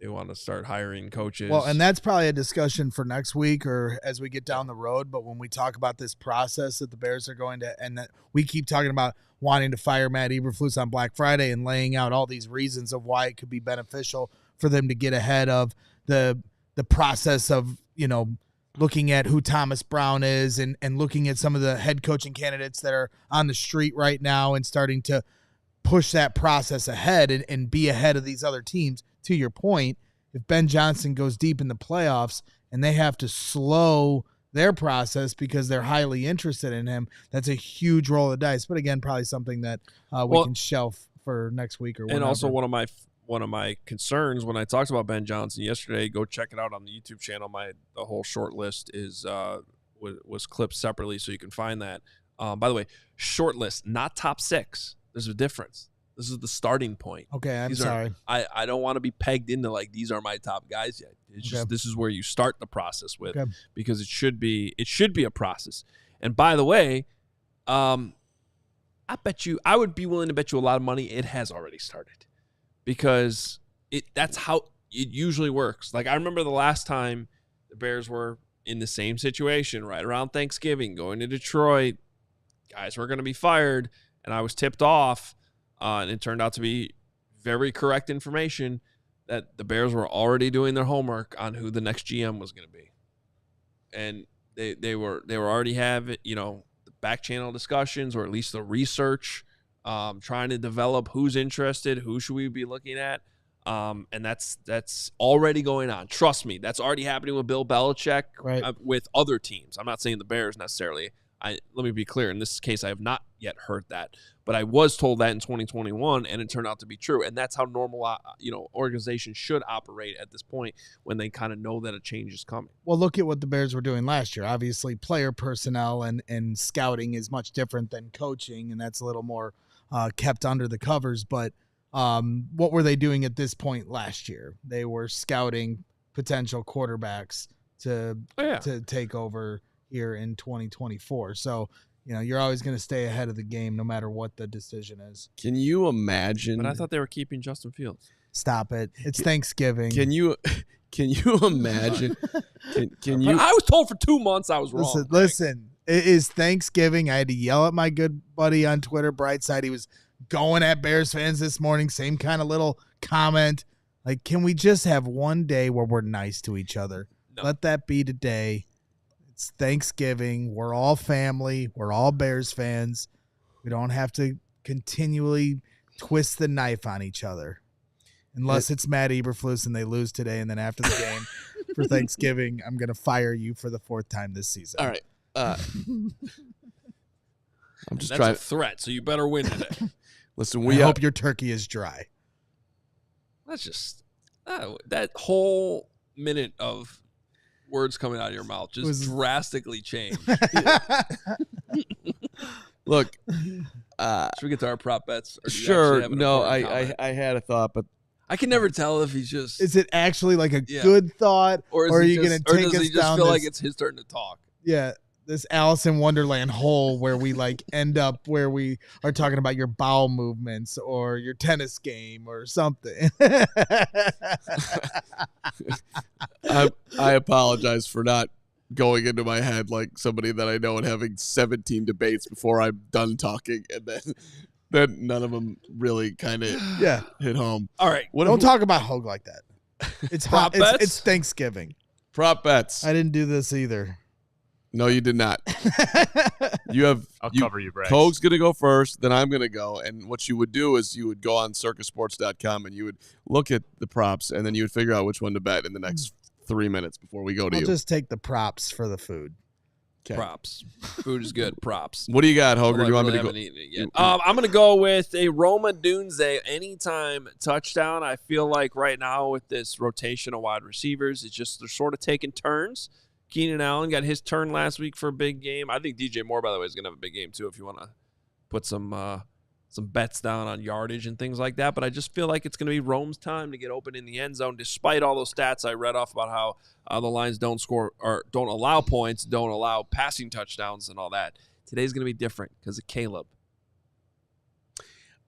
They want to start hiring coaches. Well, and that's probably a discussion for next week or as we get down the road. But when we talk about this process that the Bears are going to, and that we keep talking about wanting to fire Matt Eberflus on Black Friday and laying out all these reasons of why it could be beneficial for them to get ahead of the process of, looking at who Thomas Brown is and looking at some of the head coaching candidates that are on the street right now and starting to push that process ahead and be ahead of these other teams. To your point, if Ben Johnson goes deep in the playoffs and they have to slow their process because they're highly interested in him, that's a huge roll of the dice. But again, probably something that we can shelf for next week or whatever. And also one of my concerns when I talked about Ben Johnson yesterday, go check it out on the YouTube channel. The whole short list was clipped separately, so you can find that. By the way, short list, not top 6. There's a difference. This is the starting point. Okay, I'm sorry. I don't want to be pegged into like these are my top guys yet. It's just this is where you start the process with, because it should be a process. And by the way, I would be willing to bet you a lot of money it has already started, because that's how it usually works. Like, I remember the last time the Bears were in the same situation right around Thanksgiving, going to Detroit. Guys were going to be fired, and I was tipped off. And it turned out to be very correct information that the Bears were already doing their homework on who the next GM was going to be. And they were already having, the back channel discussions, or at least the research, trying to develop who's interested, who should we be looking at. And that's already going on. Trust me, that's already happening with Bill Belichick, with other teams. I'm not saying the Bears necessarily. Let me be clear. In this case, I have not yet heard that, but I was told that in 2021, and it turned out to be true. And that's how normal, organizations should operate at this point, when they kind of know that a change is coming. Well, look at what the Bears were doing last year. Obviously, player personnel and scouting is much different than coaching, and that's a little more kept under the covers. But what were they doing at this point last year? They were scouting potential quarterbacks to take over here in 2024. So, you're always going to stay ahead of the game no matter what the decision is. Can you imagine? But I thought they were keeping Justin Fields. Stop it. It's Thanksgiving. Can you imagine? Can you? I was told for 2 months I was wrong. Listen, it is Thanksgiving. I had to yell at my good buddy on Twitter, Brightside. He was going at Bears fans this morning. Same kind of little comment. Like, can we just have one day where we're nice to each other? No. Let that be today. It's Thanksgiving. We're all family. We're all Bears fans. We don't have to continually twist the knife on each other. Unless it's Matt Eberflus and they lose today, and then after the game for Thanksgiving, I'm going to fire you for the 4th time this season. All right. I'm just That's trying a threat, so you better win today. Listen, I hope your turkey is dry. That's just that whole minute of words coming out of your mouth just drastically changed. Look, should we get to our prop bets? Sure. No, I had a thought, but I can never tell if he's just. Is it actually like a good thought, or are you going to take us down? Or does he just feel like it's his turn to talk? Yeah, this Alice in Wonderland hole where we end up where we are talking about your bowel movements or your tennis game or something. I apologize for not going into my head like somebody that I know and having 17 debates before I'm done talking, and then none of them really kind of hit home. All right. Don't talk about Hoge like that. It's prop bets? It's Thanksgiving. Prop bets. I didn't do this either. No, you did not. I'll cover you, Brad. Hoge's going to go first, then I'm going to go. And what you would do is you would go on CIRCAsports.com and you would look at the props, and then you would figure out which one to bet in the next 3 minutes before we go to you. I'll just take the props for the food. Okay. Props. Food is good. Props. What do you got, Hoger? Although Do you want me to haven't go? eaten it yet. I'm going to go with a Roma Dunze anytime touchdown. I feel like right now with this rotation of wide receivers, it's just they're sort of taking turns. Keenan Allen got his turn last week for a big game. I think DJ Moore, by the way, is going to have a big game too if you want to put some bets down on yardage and things like that. But I just feel like it's going to be Rome's time to get open in the end zone, despite all those stats I read off about how the Lions don't score or don't allow points, don't allow passing touchdowns and all that. Today's going to be different because of Caleb.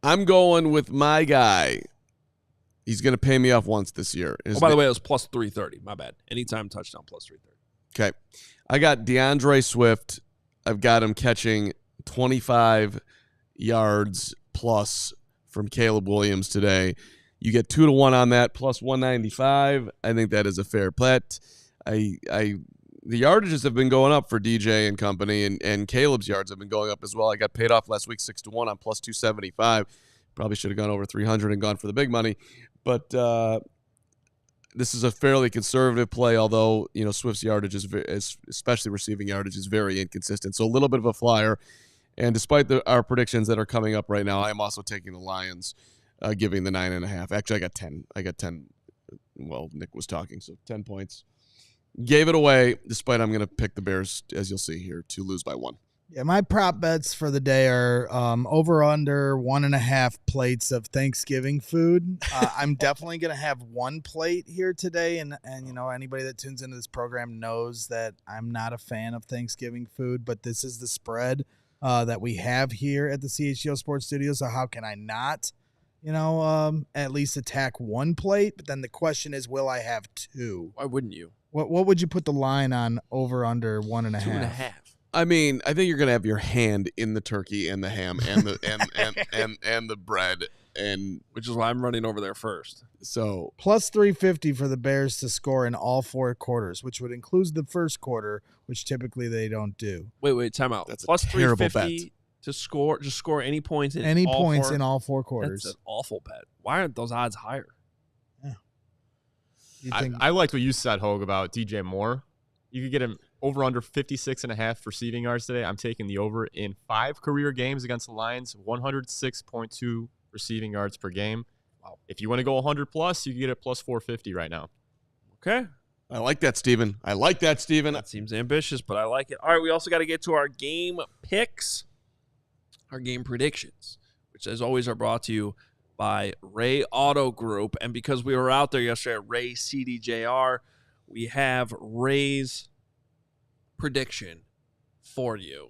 I'm going with my guy. He's going to pay me off once this year. By the way, it was plus 330. My bad. Anytime touchdown plus 330. Okay. I got DeAndre Swift. I've got him catching 25 yards plus from Caleb Williams today. You get 2-1 on that, plus 195. I think that is a fair bet. The yardages have been going up for DJ and company, and Caleb's yards have been going up as well. I got paid off last week 6-1 on plus 275. Probably should have gone over 300 and gone for the big money. But this is a fairly conservative play, although Swift's yardage is, especially receiving yardage, is very inconsistent. So a little bit of a flyer. And despite our predictions that are coming up right now, I am also taking the Lions, giving the 9.5. Actually, I got 10. Well, Nick was talking, so 10 points. Gave it away, despite I'm going to pick the Bears, as you'll see here, to lose by 1. Yeah, my prop bets for the day are over under 1.5 plates of Thanksgiving food. I'm definitely going to have 1 plate here today, and anybody that tunes into this program knows that I'm not a fan of Thanksgiving food, but this is the spread that we have here at the CHGO Sports Studio. So how can I not, at least attack 1 plate? But then the question is, will I have 2? Why wouldn't you? What would you put the line on over under 1.5? 2.5. I mean, I think you're gonna have your hand in the turkey and the ham and the and the bread, and which is why I'm running over there first. So plus 350 for the Bears to score in all 4 quarters, which would include the first quarter, which typically they don't do. Wait, time out. That's plus a terrible 350 bet. to score, just score any points in any all points 4? in all 4 quarters. That's an awful bet. Why aren't those odds higher? Yeah. I liked what you said, Hogue, about DJ Moore. You could get him over under 56.5 receiving yards today. I'm taking the over in 5 career games against the Lions, 106.2 receiving yards per game. Wow. If you want to go 100 plus, you can get it plus 450 right now. Okay. I like that, Steven. That seems ambitious, but I like it. All right, we also got to get to our game picks, our game predictions, which as always are brought to you by Ray Auto Group. And because we were out there yesterday at Ray CDJR, we have Ray's prediction for you.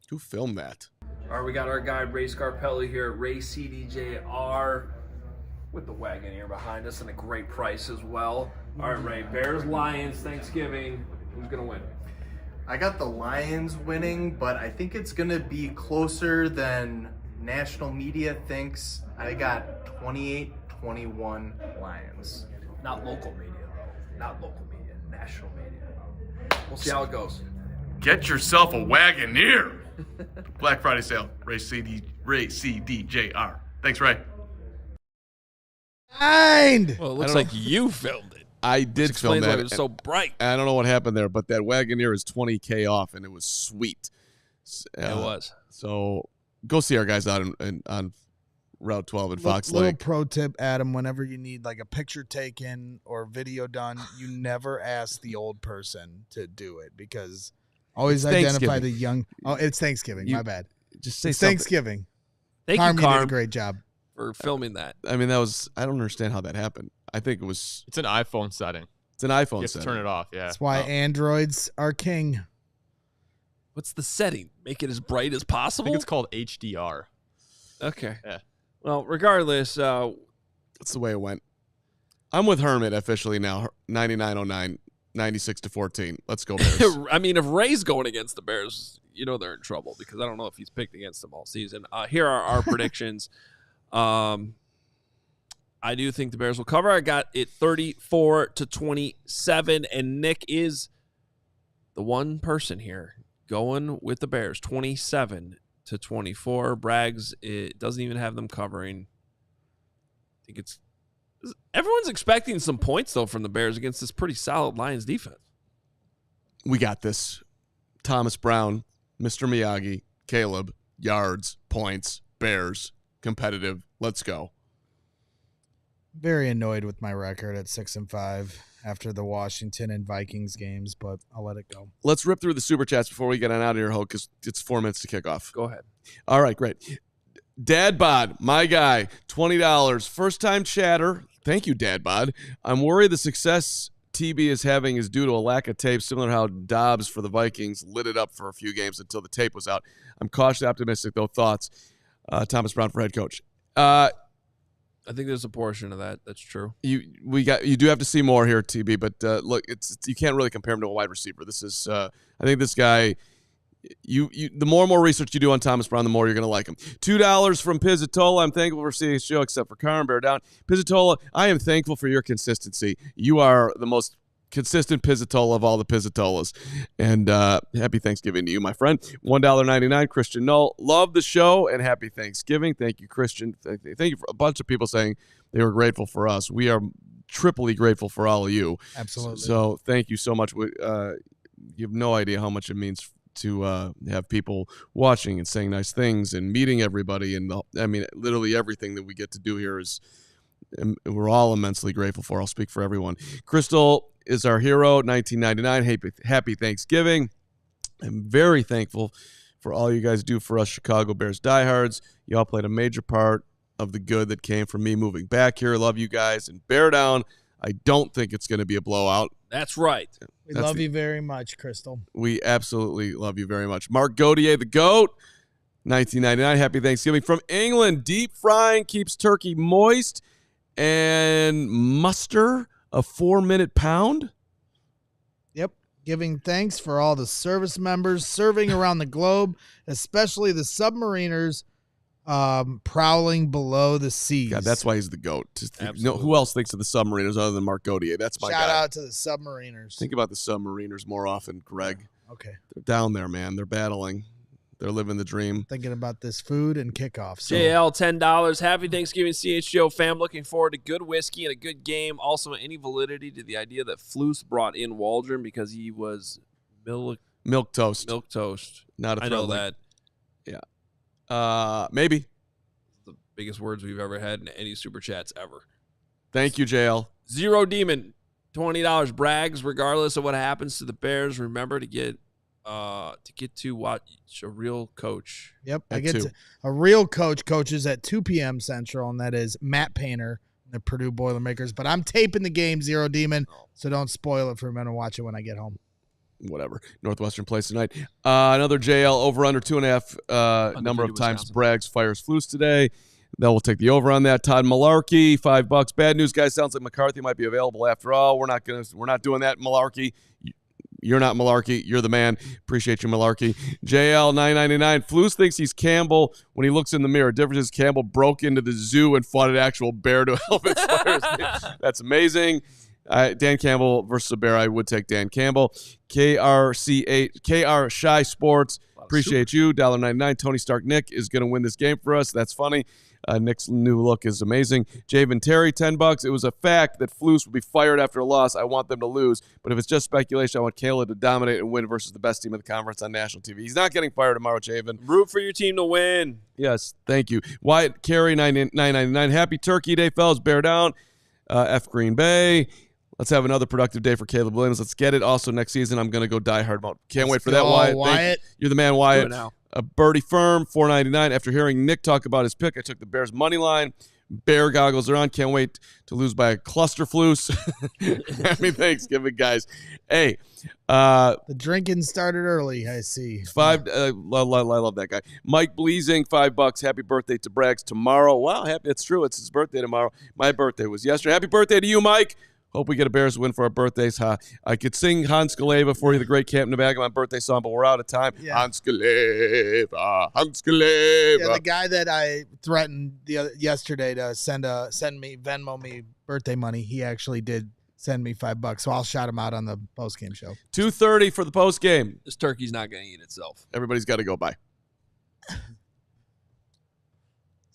Who filmed that? All right, we got our guy Ray Scarpelli here at Ray CDJR with the wagon here behind us and a great price as well. All right, Ray, Bears, Lions, Thanksgiving. Who's going to win? I got the Lions winning, but I think it's going to be closer than national media thinks. I got 28-21 Lions. Not local media, though. Not local media. National media. We'll see how it goes. Get yourself a Wagoneer. Black Friday sale. Ray CDJR. Thanks, Ray. Mind. Well, it looks like you filmed it. I did film Explains that. why it was so bright. I don't know what happened there, but that Wagoneer is $20K off, and it was sweet. It was. So go see our guys out on Route 12 in Fox Little Lake. pro tip, Adam, whenever you need like a picture taken or video done, you never ask the old person to do it because always It's identify Thanksgiving. the young. Oh, it's Thanksgiving. My bad. Just say It's something. Thanksgiving. Thank Carman, you, you did a Carm, great job. for filming that. I mean, I don't understand how that happened. I think it's It's an iPhone setting. an You iPhone have to setting. turn it off, yeah. That's why androids are king. What's the setting? Make it as bright as I possible? think it's called HDR. Okay. Yeah. Well, regardless, That's the way it went. I'm with Hermit officially now. 9909, 96-14. Let's go Bears. I mean, if Ray's going against the Bears, you know they're in trouble because I don't know if he's picked against them all season. Here are our predictions. I do think the Bears will cover. I got it 34-27, and Nick is the one person here going with the Bears, 27-24. Braggs, it doesn't even have them covering. I think everyone's expecting some points though from the Bears against this pretty solid Lions defense. We got this. Thomas Brown, Mr. Miyagi, Caleb, yards, points, Bears, competitive. Let's go. Very annoyed with my record at 6-5 after the Washington and Vikings games, but I'll let it go. Let's rip through the super chats before we get on out of here, Hoge, because it's 4 minutes to kick off. Go ahead. All right, great. Dad Bod, my guy, $20. First time chatter. Thank you, Dad Bod. I'm worried the success TB is having is due to a lack of tape, similar to how Dobbs for the Vikings lit it up for a few games until the tape was out. I'm cautiously optimistic, though. Thoughts? Thomas Brown for head coach. I think there's a portion of that. That's true. You do have to see more here, TB. But look, you can't really compare him to a wide receiver. This is I think this guy. The more and more research you do on Thomas Brown, the more you're going to like him. $2 from Pizzatola. I'm thankful for CHGO, except for Carman. Bear down. Pizzatola, I am thankful for your consistency. You are the most consistent Pizzatola of all the Pizzatolas. And happy Thanksgiving to you, my friend. $1.99. Christian Null. Love the show and happy Thanksgiving. Thank you, Christian. Thank you for a bunch of people saying they were grateful for us. We are triply grateful for all of you. Absolutely. So thank you so much. You have no idea how much it means to have people watching and saying nice things and meeting everybody. And literally everything that we get to do here is we're all immensely grateful for. I'll speak for everyone. Crystal is our hero, 1999. Happy Thanksgiving. I'm very thankful for all you guys do for us Chicago Bears diehards. You all played a major part of the good that came from me moving back here. Love you guys. And bear down. I don't think it's going to be a blowout. That's right. We love you very much, Crystal. We absolutely love you very much. Mark Gauthier, the GOAT, 1999. Happy Thanksgiving from England. Deep frying keeps turkey moist. And muster a 4-minute pound. Yep. Giving thanks for all the service members serving around the globe, especially the submariners prowling below the seas. God, that's why he's the GOAT. Who else thinks of the submariners other than Mark Gauthier? That's my guy. Shout out to the submariners. Think about the submariners more often, Greg. Okay. They're down there, man. They're battling. They're living the dream. Thinking about this food and kickoff. So. JL, $10. Happy Thanksgiving, CHGO fam. Looking forward to good whiskey and a good game. Also, any validity to the idea that Flus brought in Waldron because he was milk toast. Milk toast. Not a I know that. Yeah. Maybe. The biggest words we've ever had in any super chats ever. Thank you, JL. Zero Demon, $20. Brags, regardless of what happens to the Bears, remember to get to watch a real coach. Yep. A real coach coaches at 2 p.m. Central, and that is Matt Painter, the Purdue Boilermakers. But I'm taping the game, Zero Demon, so don't spoil it for me. I'm going to watch it when I get home. Whatever. Northwestern plays tonight. Another JL over under 2.5 number of times Braggs fires Flus today. Then we'll take the over on that. Todd Malarkey, $5. Bad news, guys. Sounds like McCarthy might be available after all. We're not doing that, Malarkey. You're not Malarkey. You're the man. Appreciate you, Malarkey. JL, $9.99. Flus thinks he's Campbell when he looks in the mirror. Difference is Campbell broke into the zoo and fought an actual bear to help inspire his team. That's amazing. Dan Campbell versus a bear. I would take Dan Campbell. KR Shy Sports. Appreciate you. $1.99. Tony Stark Nick is going to win this game for us. That's funny. Nick's new look is amazing. Javen Terry, $10. It was a fact that Flus would be fired after a loss. I want them to lose. But if it's just speculation, I want Kayla to dominate and win versus the best team in the conference on national TV. He's not getting fired tomorrow, Javen. Root for your team to win. Yes, thank you. Wyatt Carey, $9.99. Happy Turkey Day, fellas. Bear down. F Green Bay. Let's have another productive day for Caleb Williams. Let's get it. Also, next season, I'm going to go die hard mode. Can't wait for that, Wyatt. You're the man, Wyatt. Birdie Firm, $4.99. After hearing Nick talk about his pick, I took the Bears money line. Bear goggles are on. Can't wait to lose by a cluster Flus. Happy Thanksgiving, guys. Hey. The drinking started early, I see. I love that guy. Mike Bleasing, $5. Happy birthday to Braggs tomorrow. Wow, it's true. It's his birthday tomorrow. My birthday was yesterday. Happy birthday to you, Mike. Hope we get a Bears win for our birthdays. I could sing Hans Kaleva for you, the great Camp Nevaga, my birthday song, but we're out of time. Yeah. Hans Kaleva. Yeah, the guy that I threatened yesterday to send me Venmo me birthday money, he actually did send me $5, so I'll shout him out on the postgame show. 2:30 for the postgame. This turkey's not going to eat itself. Everybody's got to go. Bye. Let's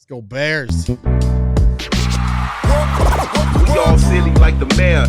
go Bears. We all silly like the mayor.